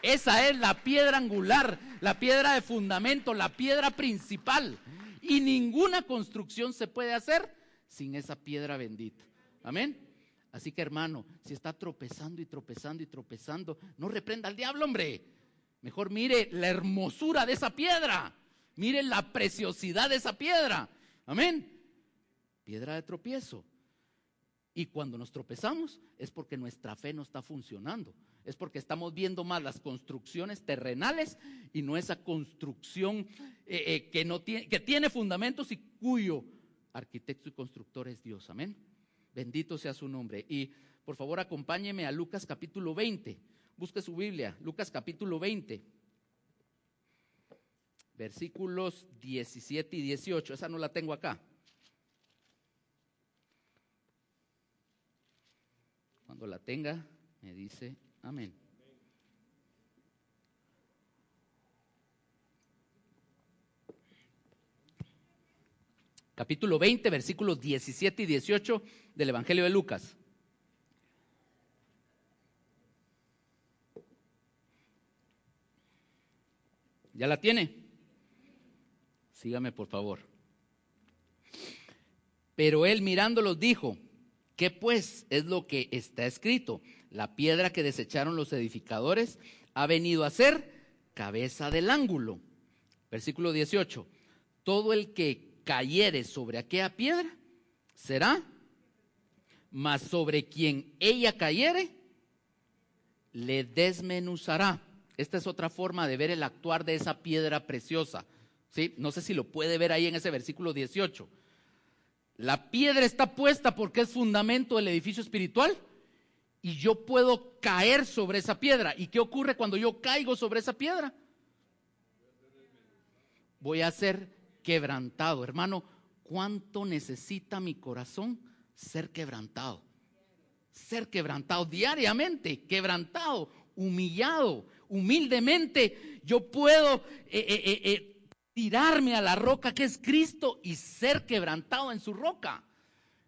Esa es la piedra angular, la piedra de fundamento, la piedra principal. Y ninguna construcción se puede hacer sin esa piedra bendita. Amén. Así que, hermano, si está tropezando y tropezando y tropezando, no reprenda al diablo, hombre. Mejor mire la hermosura de esa piedra. Mire la preciosidad de esa piedra. Amén. Piedra de tropiezo. Y cuando nos tropezamos es porque nuestra fe no está funcionando. Es porque estamos viendo más las construcciones terrenales y no esa construcción que tiene fundamentos y cuyo arquitecto y constructor es Dios. Amén. Bendito sea su nombre. Y por favor acompáñeme a Lucas capítulo 20. Busque su Biblia, Lucas capítulo 20. Versículos 17 y 18. Esa no la tengo acá. Cuando la tenga, me dice amén. Capítulo 20, versículos 17 y 18 del Evangelio de Lucas. ¿Ya la tiene? Sígame, por favor. Pero él mirándolos dijo: ¿qué pues es lo que está escrito? La piedra que desecharon los edificadores ha venido a ser cabeza del ángulo. Versículo 18. Todo el que cayere sobre aquella piedra será, mas sobre quien ella cayere le desmenuzará. Esta es otra forma de ver el actuar de esa piedra preciosa. ¿Sí? No sé si lo puede ver ahí en ese versículo 18. La piedra está puesta porque es fundamento del edificio espiritual y yo puedo caer sobre esa piedra. ¿Y qué ocurre cuando yo caigo sobre esa piedra? Voy a ser quebrantado. Hermano, ¿cuánto necesita mi corazón ser quebrantado? Ser quebrantado diariamente, quebrantado, humillado, humildemente. Yo puedo tirarme a la roca que es Cristo y ser quebrantado en su roca.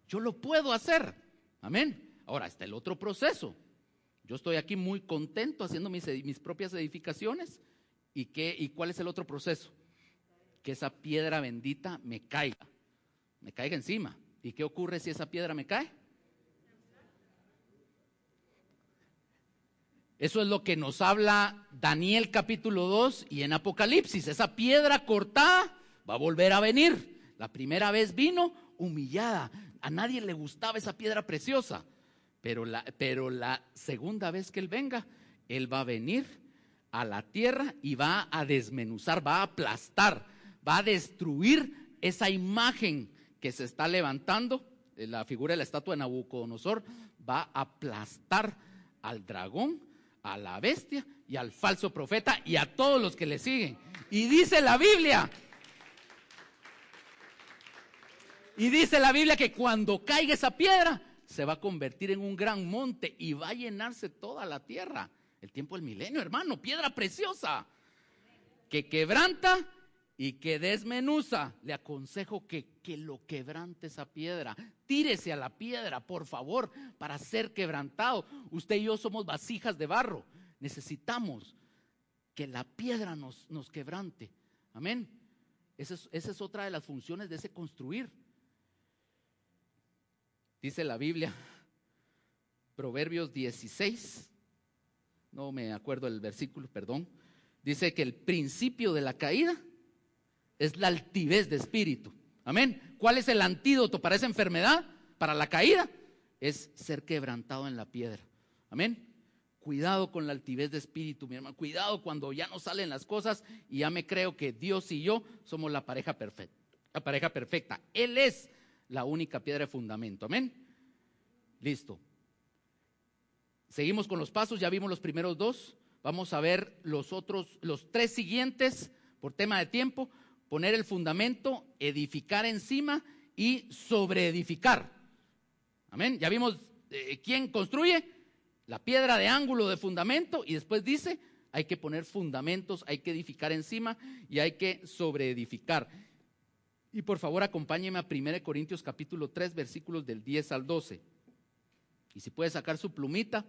Yo lo puedo hacer. Amén. Ahora está el otro proceso. Yo estoy aquí muy contento haciendo mis propias edificaciones. ¿Y cuál es el otro proceso? Que esa piedra bendita me caiga encima. ¿Y qué ocurre si esa piedra me cae? Eso es lo que nos habla Daniel capítulo 2 y en Apocalipsis. Esa piedra cortada va a volver a venir. La primera vez vino humillada. A nadie le gustaba esa piedra preciosa. Pero la segunda vez que Él venga, Él va a venir a la tierra y va a desmenuzar, va a aplastar, va a destruir esa imagen que se está levantando. La figura de la estatua de Nabucodonosor va a aplastar al dragón, a la bestia y al falso profeta y a todos los que le siguen. Y dice la Biblia que cuando caiga esa piedra se va a convertir en un gran monte y va a llenarse toda la tierra. El tiempo del milenio, hermano, piedra preciosa que quebranta y que desmenuza. Le aconsejo que lo quebrante esa piedra. Tírese a la piedra, por favor, para ser quebrantado. Usted y yo somos vasijas de barro. Necesitamos que la piedra nos quebrante. Amén. Esa es otra de las funciones de ese construir. Dice la Biblia, Proverbios 16, no me acuerdo el versículo, perdón. Dice que el principio de la caída es la altivez de espíritu. Amén. ¿Cuál es el antídoto para esa enfermedad? Para la caída. es ser quebrantado en la piedra. Amén. Cuidado con la altivez de espíritu, mi hermano. Cuidado cuando ya no salen las cosas y ya me creo que Dios y yo somos la pareja perfecta. La pareja perfecta. Él es la única piedra de fundamento. Amén. Listo. Seguimos con los pasos. Ya vimos los primeros dos. Vamos a ver los tres siguientes por tema de tiempo. Poner el fundamento, edificar encima y sobreedificar. Amén. Ya vimos quién construye. La piedra de ángulo de fundamento, y después dice, hay que poner fundamentos, hay que edificar encima y hay que sobreedificar. Y por favor acompáñeme a 1 Corintios capítulo 3, versículos del 10 al 12. Y si puede sacar su plumita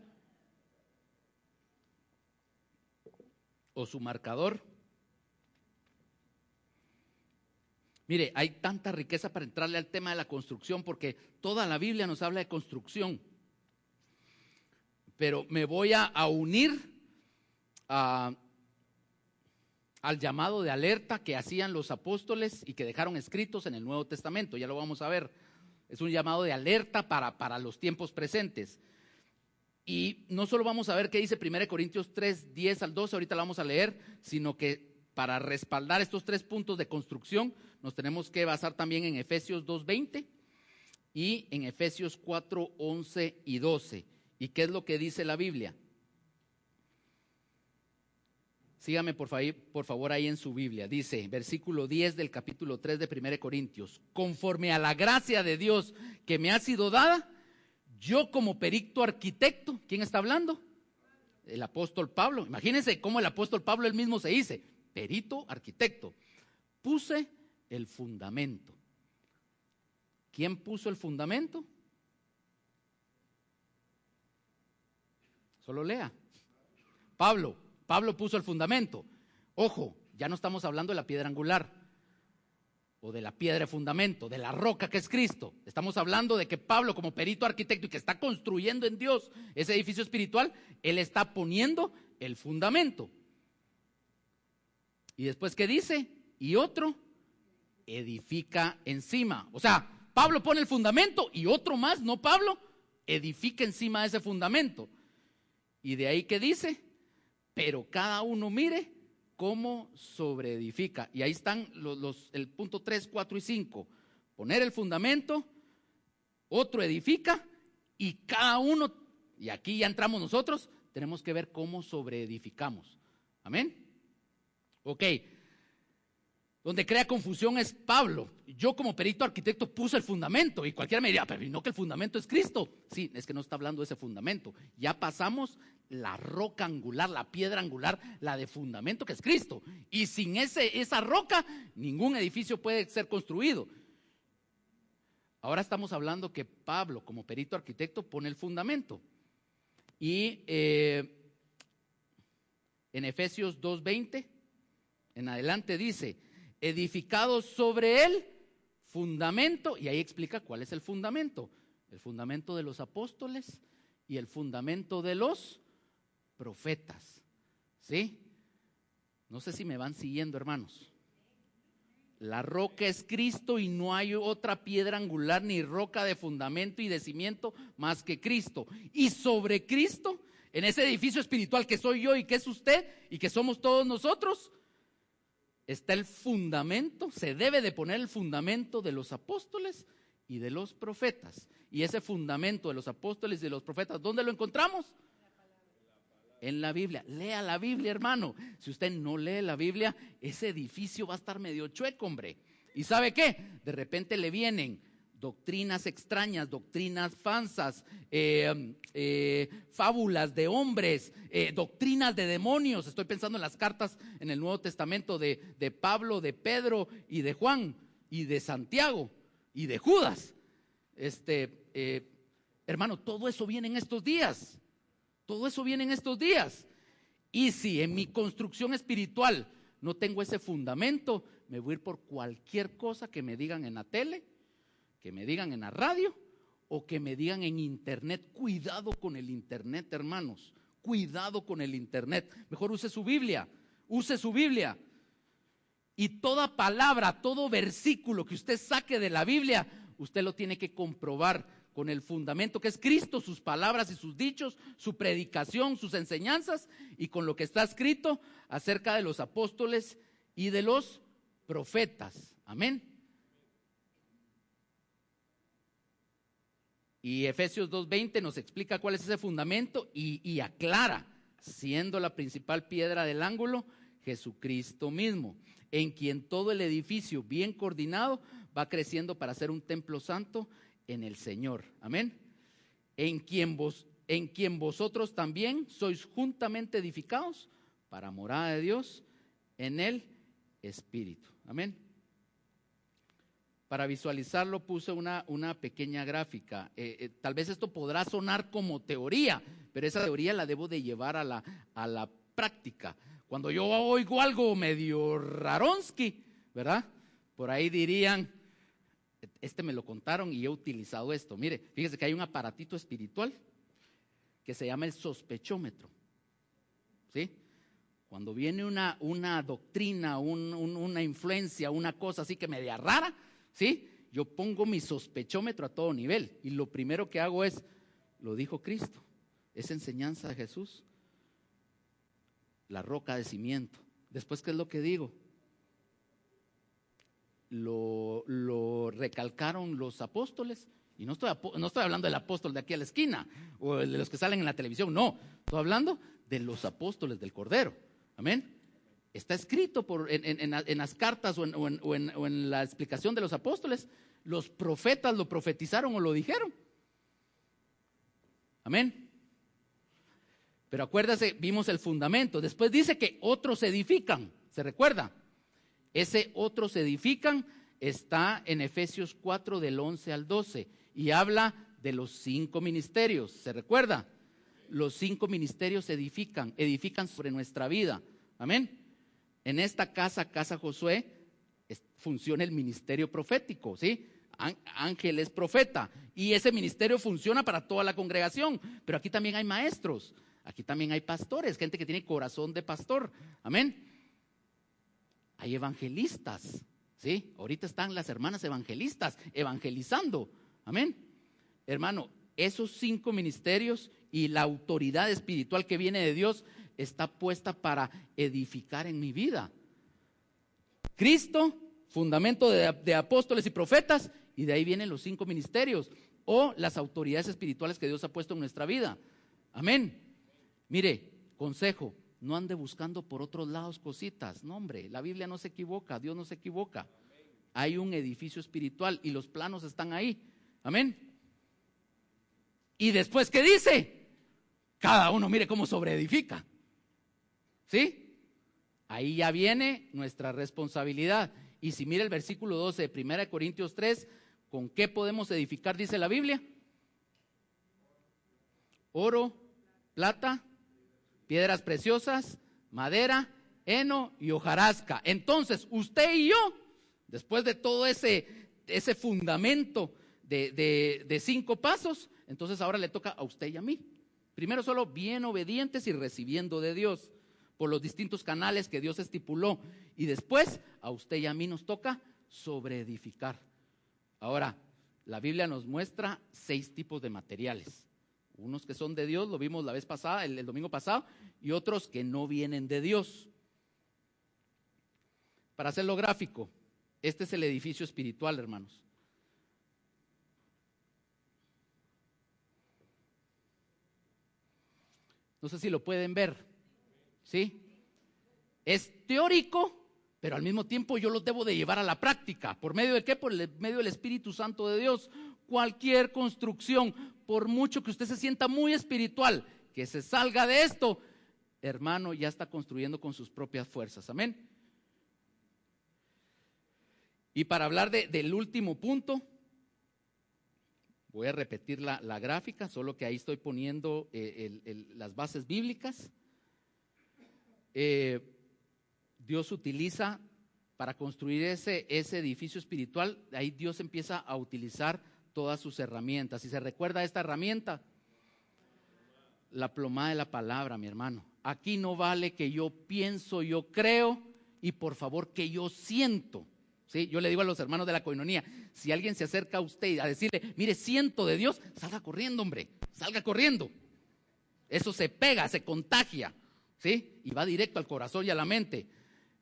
o su marcador. Mire, hay tanta riqueza para entrarle al tema de la construcción, porque toda la Biblia nos habla de construcción. Pero me voy a unir al llamado de alerta que hacían los apóstoles y que dejaron escritos en el Nuevo Testamento. Ya lo vamos a ver. Es un llamado de alerta para los tiempos presentes. Y no solo vamos a ver qué dice 1 Corintios 3, 10 al 12, ahorita la vamos a leer, sino que para respaldar estos 3 puntos de construcción nos tenemos que basar también en Efesios 2, 20 y en Efesios 4, 11 y 12. ¿Y qué es lo que dice la Biblia? Sígame por favor ahí en su Biblia. Dice, versículo 10 del capítulo 3 de 1 Corintios. Conforme a la gracia de Dios que me ha sido dada, yo como perito arquitecto, ¿quién está hablando? El apóstol Pablo. Imagínense cómo el apóstol Pablo él mismo se dice, perito arquitecto. Puse el fundamento. ¿Quién puso el fundamento? Solo lea. Pablo puso el fundamento. Ojo, ya no estamos hablando de la piedra angular o de la piedra de fundamento, de la roca que es Cristo. Estamos hablando de que Pablo, como perito arquitecto y que está construyendo en Dios ese edificio espiritual, él está poniendo el fundamento. Y después, ¿qué dice? Y otro edifica encima. O sea, Pablo pone el fundamento y otro más, no Pablo, edifica encima de ese fundamento. Y de ahí que dice, pero cada uno mire cómo sobreedifica. Y ahí están el punto 3, 4 y 5. Poner el fundamento, otro edifica y cada uno, y aquí ya entramos nosotros, tenemos que ver cómo sobreedificamos. Amén. Ok. Donde crea confusión es Pablo. Yo como perito arquitecto puse el fundamento y cualquiera me diría, pero no que el fundamento es Cristo. Sí, es que no está hablando de ese fundamento. Ya pasamos la roca angular, la piedra angular, la de fundamento que es Cristo. Y sin esa roca, ningún edificio puede ser construido. Ahora estamos hablando que Pablo como perito arquitecto pone el fundamento. Y en Efesios 2:20 en adelante dice, edificados sobre él fundamento, y ahí explica cuál es el fundamento de los apóstoles y el fundamento de los profetas. ¿Sí? No sé si me van siguiendo, hermanos. La roca es Cristo y no hay otra piedra angular ni roca de fundamento y de cimiento más que Cristo. Y sobre Cristo, en ese edificio espiritual que soy yo y que es usted y que somos todos nosotros, está el fundamento, se debe de poner el fundamento de los apóstoles y de los profetas. Y ese fundamento de los apóstoles y de los profetas, ¿dónde lo encontramos? En la Biblia. Lea la Biblia, hermano. Si usted no lee la Biblia, ese edificio va a estar medio chueco, hombre. ¿Y sabe qué? De repente le vienen doctrinas extrañas, doctrinas falsas, fábulas de hombres, doctrinas de demonios. Estoy pensando en las cartas en el Nuevo Testamento de Pablo, de Pedro y de Juan y de Santiago y de Judas. Hermano, todo eso viene en estos días. Todo eso viene en estos días. Y si en mi construcción espiritual no tengo ese fundamento, me voy a ir por cualquier cosa que me digan en la tele, que me digan en la radio o que me digan en internet. Cuidado con el internet, hermanos. Cuidado con el internet. Mejor use su Biblia. Use su Biblia. Y toda palabra, todo versículo que usted saque de la Biblia, usted lo tiene que comprobar con el fundamento que es Cristo, sus palabras y sus dichos, su predicación, sus enseñanzas, y con lo que está escrito acerca de los apóstoles y de los profetas. Amén. Y Efesios 2:20 nos explica cuál es ese fundamento y aclara, siendo la principal piedra del ángulo, Jesucristo mismo, en quien todo el edificio bien coordinado va creciendo para ser un templo santo en el Señor. Amén. En quien vosotros también sois juntamente edificados para morada de Dios en el Espíritu. Amén. Para visualizarlo puse una pequeña gráfica. Tal vez esto podrá sonar como teoría, pero esa teoría la debo de llevar a la práctica. Cuando yo oigo algo medio raronsky, ¿verdad? Por ahí dirían, me lo contaron y he utilizado esto. Mire, fíjese que hay un aparatito espiritual que se llama el sospechómetro. ¿Sí? Cuando viene una doctrina, una influencia, una cosa así que media rara, ¿sí? Yo pongo mi sospechómetro a todo nivel y lo primero que hago es, lo dijo Cristo, es enseñanza de Jesús, la roca de cimiento. Después, ¿qué es lo que digo? Lo recalcaron los apóstoles, y no estoy hablando del apóstol de aquí a la esquina o de los que salen en la televisión, no, estoy hablando de los apóstoles del Cordero. Amén. Está escrito en las cartas o en la explicación de los apóstoles. Los profetas lo profetizaron o lo dijeron. Amén. Pero acuérdase, vimos el fundamento. Después dice que otros edifican. ¿Se recuerda? Ese otros edifican está en Efesios 4 del 11 al 12 y habla de los 5 ministerios. ¿Se recuerda? Los 5 ministerios edifican sobre nuestra vida. Amén. En esta casa Josué, funciona el ministerio profético, ¿sí? Ángel es profeta y ese ministerio funciona para toda la congregación, pero aquí también hay maestros, aquí también hay pastores, gente que tiene corazón de pastor. Amén. Hay evangelistas, ¿sí? Ahorita están las hermanas evangelistas evangelizando. Amén. Hermano, esos 5 ministerios y la autoridad espiritual que viene de Dios está puesta para edificar en mi vida. Cristo, fundamento de apóstoles y profetas, y de ahí vienen los 5 ministerios o las autoridades espirituales que Dios ha puesto en nuestra vida. Amén. Mire, consejo, no ande buscando por otros lados cositas. No, hombre, la Biblia no se equivoca, Dios no se equivoca. Hay un edificio espiritual y los planos están ahí. Amén. Y después, ¿qué dice? Cada uno mire cómo sobreedifica. ¿Sí? Ahí ya viene nuestra responsabilidad. Y si mira el versículo 12 de 1 Corintios 3, ¿con qué podemos edificar? Dice la Biblia. Oro, plata, piedras preciosas, madera, heno y hojarasca. Entonces, usted y yo, después de todo ese fundamento de 5 pasos, entonces ahora le toca a usted y a mí. Primero solo bien obedientes y recibiendo de Dios por los distintos canales que Dios estipuló. Y después a usted y a mí nos toca sobreedificar. Ahora, la Biblia nos muestra 6 tipos de materiales. Unos que son de Dios, lo vimos la vez pasada, el domingo pasado, y otros que no vienen de Dios. Para hacerlo gráfico, este es el edificio espiritual, hermanos. No sé si lo pueden ver. ¿Sí? Es teórico, pero al mismo tiempo yo lo debo de llevar a la práctica. ¿Por medio de qué? Por medio del Espíritu Santo de Dios. Cualquier construcción, por mucho que usted se sienta muy espiritual, que se salga de esto, hermano, ya está construyendo con sus propias fuerzas. Amén. Y para hablar del último punto, voy a repetir la gráfica, solo que ahí estoy poniendo las bases bíblicas. Dios utiliza para construir ese edificio espiritual, ahí Dios empieza a utilizar todas sus herramientas. ¿Y se recuerda esta herramienta? La plomada de la palabra, mi hermano. Aquí no vale que yo pienso, yo creo y por favor que yo siento. ¿Sí? Yo le digo a los hermanos de la coinonía, si alguien se acerca a usted a decirle, mire, siento de Dios, salga corriendo, hombre, salga corriendo. Eso se pega, se contagia, ¿sí? Y va directo al corazón y a la mente.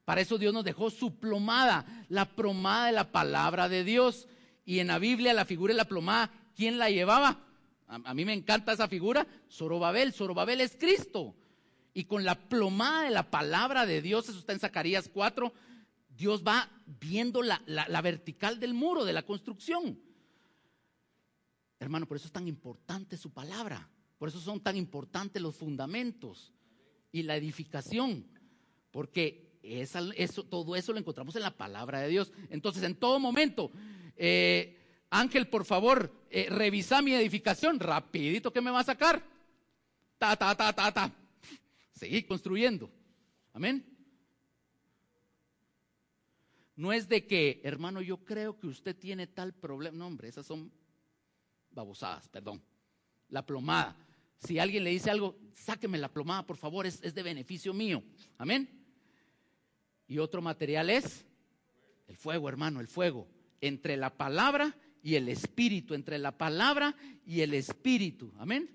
Para eso Dios nos dejó su plomada, la plomada de la palabra de Dios. Y en la Biblia la figura de la plomada, ¿quién la llevaba? A mí me encanta esa figura, Zorobabel. Zorobabel es Cristo. Y con la plomada de la palabra de Dios, eso está en Zacarías 4, Dios va viendo la vertical del muro, de la construcción. Hermano, por eso es tan importante su palabra. Por eso son tan importantes los fundamentos y la edificación. Porque todo eso lo encontramos en la palabra de Dios. Entonces, en todo momento, Ángel, por favor, revisa mi edificación. Rapidito, ¿qué me va a sacar? Seguí construyendo. Amén. No es de que, hermano, yo creo que usted tiene tal problema. No, hombre, esas son babosadas, perdón. La plomada. Si alguien le dice algo, sáqueme la plomada, por favor, es de beneficio mío. Amén. Y otro material es el fuego, hermano, el fuego. Entre la palabra y el espíritu, entre la palabra y el espíritu. Amén.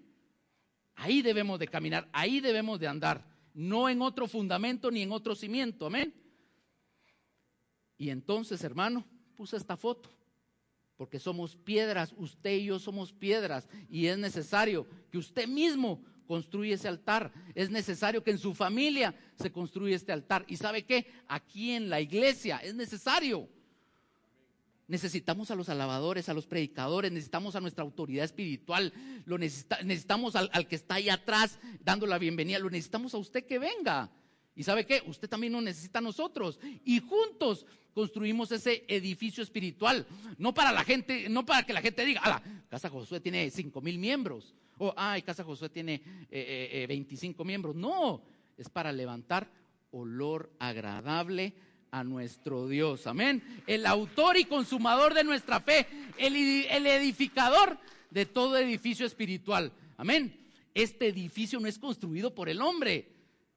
Ahí debemos de caminar, ahí debemos de andar. No en otro fundamento ni en otro cimiento. Amén. Y entonces, hermano, puse esta foto, porque somos piedras, usted y yo somos piedras, y es necesario que usted mismo construya ese altar, es necesario que en su familia se construya este altar, y ¿sabe qué? Aquí en la iglesia es necesario. Necesitamos a los alabadores, a los predicadores, necesitamos a nuestra autoridad espiritual, necesitamos al que está ahí atrás dando la bienvenida, lo necesitamos a usted que venga. ¿Y sabe qué? Usted también nos necesita a nosotros. Y juntos construimos ese edificio espiritual. No para la gente, no para que la gente diga, ala, Casa Josué tiene 5,000 miembros. O, ay, Casa Josué tiene 25 miembros. No, es para levantar olor agradable a nuestro Dios. Amén. El autor y consumador de nuestra fe, el edificador de todo edificio espiritual. Amén. Este edificio no es construido por el hombre.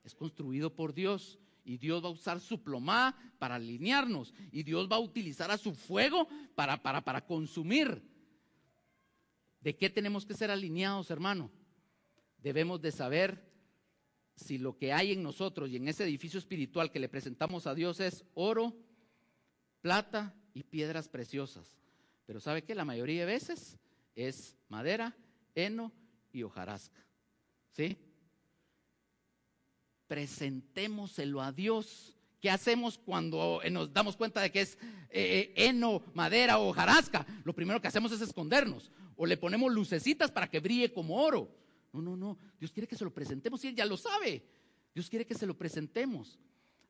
Es construido por Dios, y Dios va a usar su plomada para alinearnos, y Dios va a utilizar a su fuego para consumir. ¿De qué tenemos que ser alineados, hermano? Debemos de saber si lo que hay en nosotros y en ese edificio espiritual que le presentamos a Dios es oro, plata y piedras preciosas. Pero ¿sabe qué? La mayoría de veces es madera, heno y hojarasca. ¿Sí? Presentémoselo a Dios. ¿Qué hacemos cuando nos damos cuenta de que es heno, madera o hojarasca? Lo primero que hacemos es escondernos, o le ponemos lucecitas para que brille como oro. No, Dios quiere que se lo presentemos, y Él ya lo sabe. Dios quiere que se lo presentemos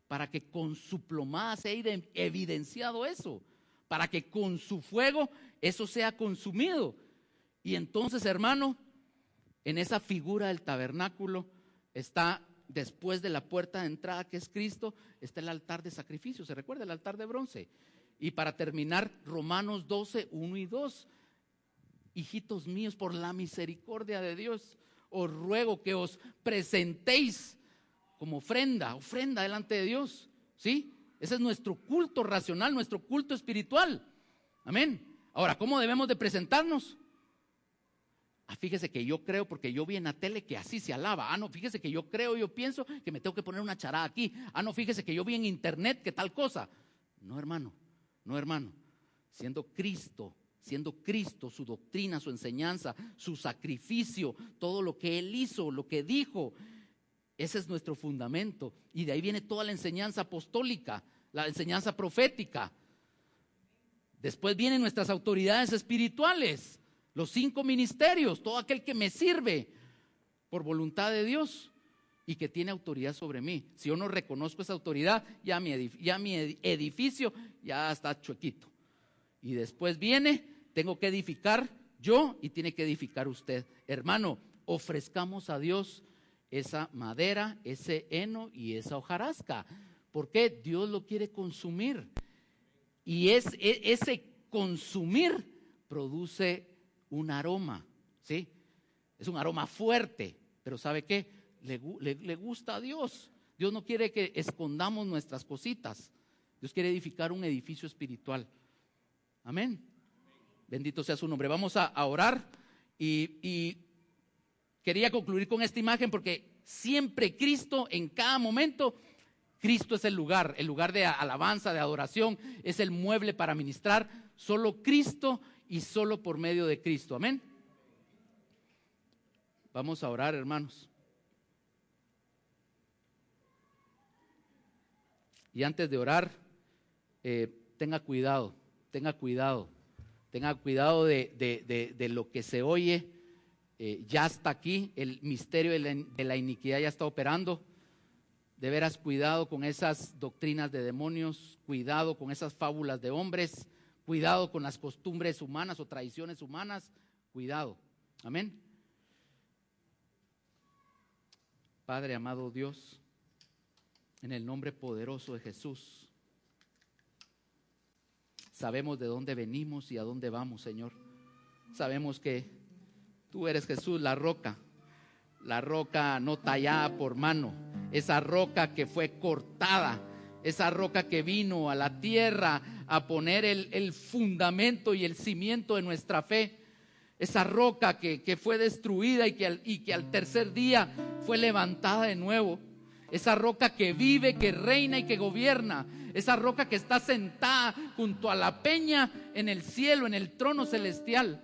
para que con su plomada sea evidenciado eso, para que con su fuego eso sea consumido. Y entonces, hermano, en esa figura del tabernáculo está, después de la puerta de entrada, que es Cristo, está el altar de sacrificio. ¿Se recuerda el altar de bronce? Y para terminar, Romanos 12, 1 y 2. Hijitos míos, por la misericordia de Dios, os ruego que os presentéis como ofrenda delante de Dios. ¿Sí? Ese es nuestro culto racional, nuestro culto espiritual. Amén. Ahora, ¿cómo debemos de presentarnos? Fíjese que yo creo, porque yo vi en la tele que así se alaba. No, fíjese que yo creo, yo pienso que me tengo que poner una charada aquí. No, fíjese que yo vi en internet que tal cosa. No, hermano, siendo Cristo, su doctrina, su enseñanza, su sacrificio, todo lo que Él hizo, lo que dijo, ese es nuestro fundamento. Y de ahí viene toda la enseñanza apostólica, la enseñanza profética. Después vienen nuestras autoridades espirituales, los 5 ministerios, todo aquel que me sirve por voluntad de Dios y que tiene autoridad sobre mí. Si yo no reconozco esa autoridad, ya mi edificio ya está chuequito. Y después tengo que edificar yo y tiene que edificar usted. Hermano, ofrezcamos a Dios esa madera, ese heno y esa hojarasca. ¿Por qué? Dios lo quiere consumir. Y ese consumir produce un aroma, ¿sí? Es un aroma fuerte, pero ¿sabe qué? Le gusta a Dios. Dios no quiere que escondamos nuestras cositas. Dios quiere edificar un edificio espiritual. Amén. Bendito sea su nombre. Vamos a orar y quería concluir con esta imagen porque siempre Cristo, en cada momento, Cristo es el lugar de alabanza, de adoración, es el mueble para ministrar. Solo Cristo y solo por medio de Cristo. Amén. Vamos a orar, hermanos. Y antes de orar, tenga cuidado de lo que se oye. Ya está aquí, el misterio de la iniquidad ya está operando. De veras, cuidado con esas doctrinas de demonios, cuidado con esas fábulas de hombres, cuidado con las costumbres humanas o tradiciones humanas, cuidado. Amén. Padre amado Dios, en el nombre poderoso de Jesús, sabemos de dónde venimos y a dónde vamos, Señor. Sabemos que tú eres Jesús, la roca no tallada por mano, esa roca que fue cortada, esa roca que vino a la tierra a poner el fundamento y el cimiento de nuestra fe, esa roca que fue destruida y que al tercer día fue levantada de nuevo, esa roca que vive, que reina y que gobierna, esa roca que está sentada junto a la peña en el cielo, en el trono celestial,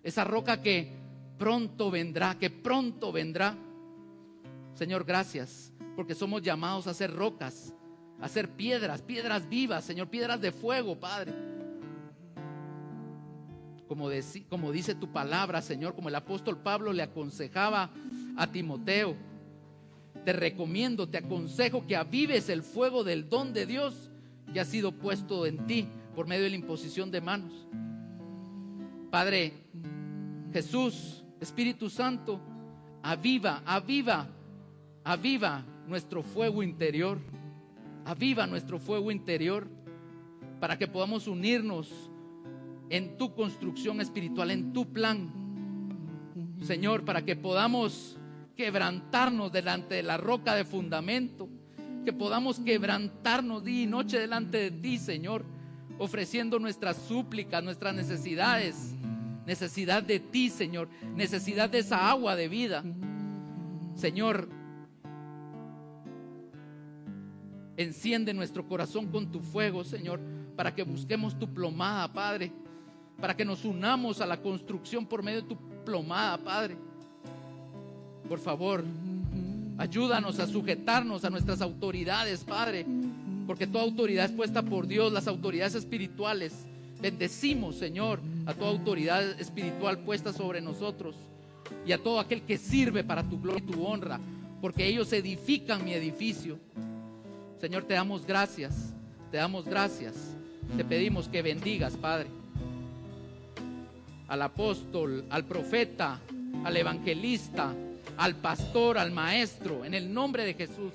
esa roca que pronto vendrá. Señor, gracias, porque somos llamados a ser rocas, a ser piedras vivas, Señor, piedras de fuego, Padre. Como dice tu palabra, Señor, como el apóstol Pablo le aconsejaba a Timoteo, te recomiendo, te aconsejo que avives el fuego del don de Dios que ha sido puesto en ti por medio de la imposición de manos. Padre, Jesús, Espíritu Santo, aviva nuestro fuego interior, para que podamos unirnos en tu construcción espiritual, en tu plan, Señor, para que podamos quebrantarnos delante de la roca de fundamento, que podamos quebrantarnos día y noche delante de ti, Señor, ofreciendo nuestras súplicas, nuestras necesidades, necesidad de ti, Señor, necesidad de esa agua de vida. Señor, enciende nuestro corazón con tu fuego, Señor, para que busquemos tu plomada, Padre, para que nos unamos a la construcción por medio de tu plomada, Padre. Por favor, ayúdanos a sujetarnos a nuestras autoridades, Padre, porque toda autoridad es puesta por Dios, las autoridades espirituales. Bendecimos, Señor, a toda autoridad espiritual puesta sobre nosotros y a todo aquel que sirve para tu gloria y tu honra, porque ellos edifican mi edificio. Señor, te damos gracias, te pedimos que bendigas, Padre, al apóstol, al profeta, al evangelista, al pastor, al maestro, en el nombre de Jesús.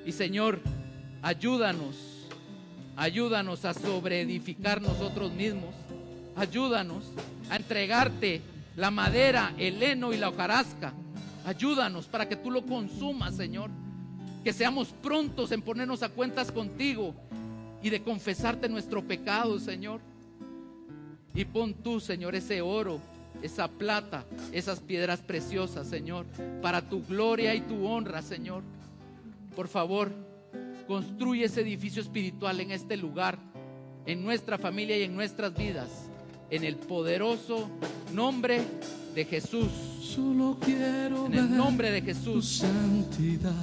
Y Señor, ayúdanos a sobreedificar nosotros mismos, ayúdanos a entregarte la madera, el heno y la hojarasca. Ayúdanos para que tú lo consumas, Señor, que seamos prontos en ponernos a cuentas contigo y de confesarte nuestro pecado, Señor. Y pon tú, Señor, ese oro, esa plata, esas piedras preciosas, Señor, para tu gloria y tu honra, Señor. Por favor, construye ese edificio espiritual en este lugar, en nuestra familia y en nuestras vidas, en el poderoso nombre de Jesús. Solo quiero en el nombre de Jesús. Tu santidad.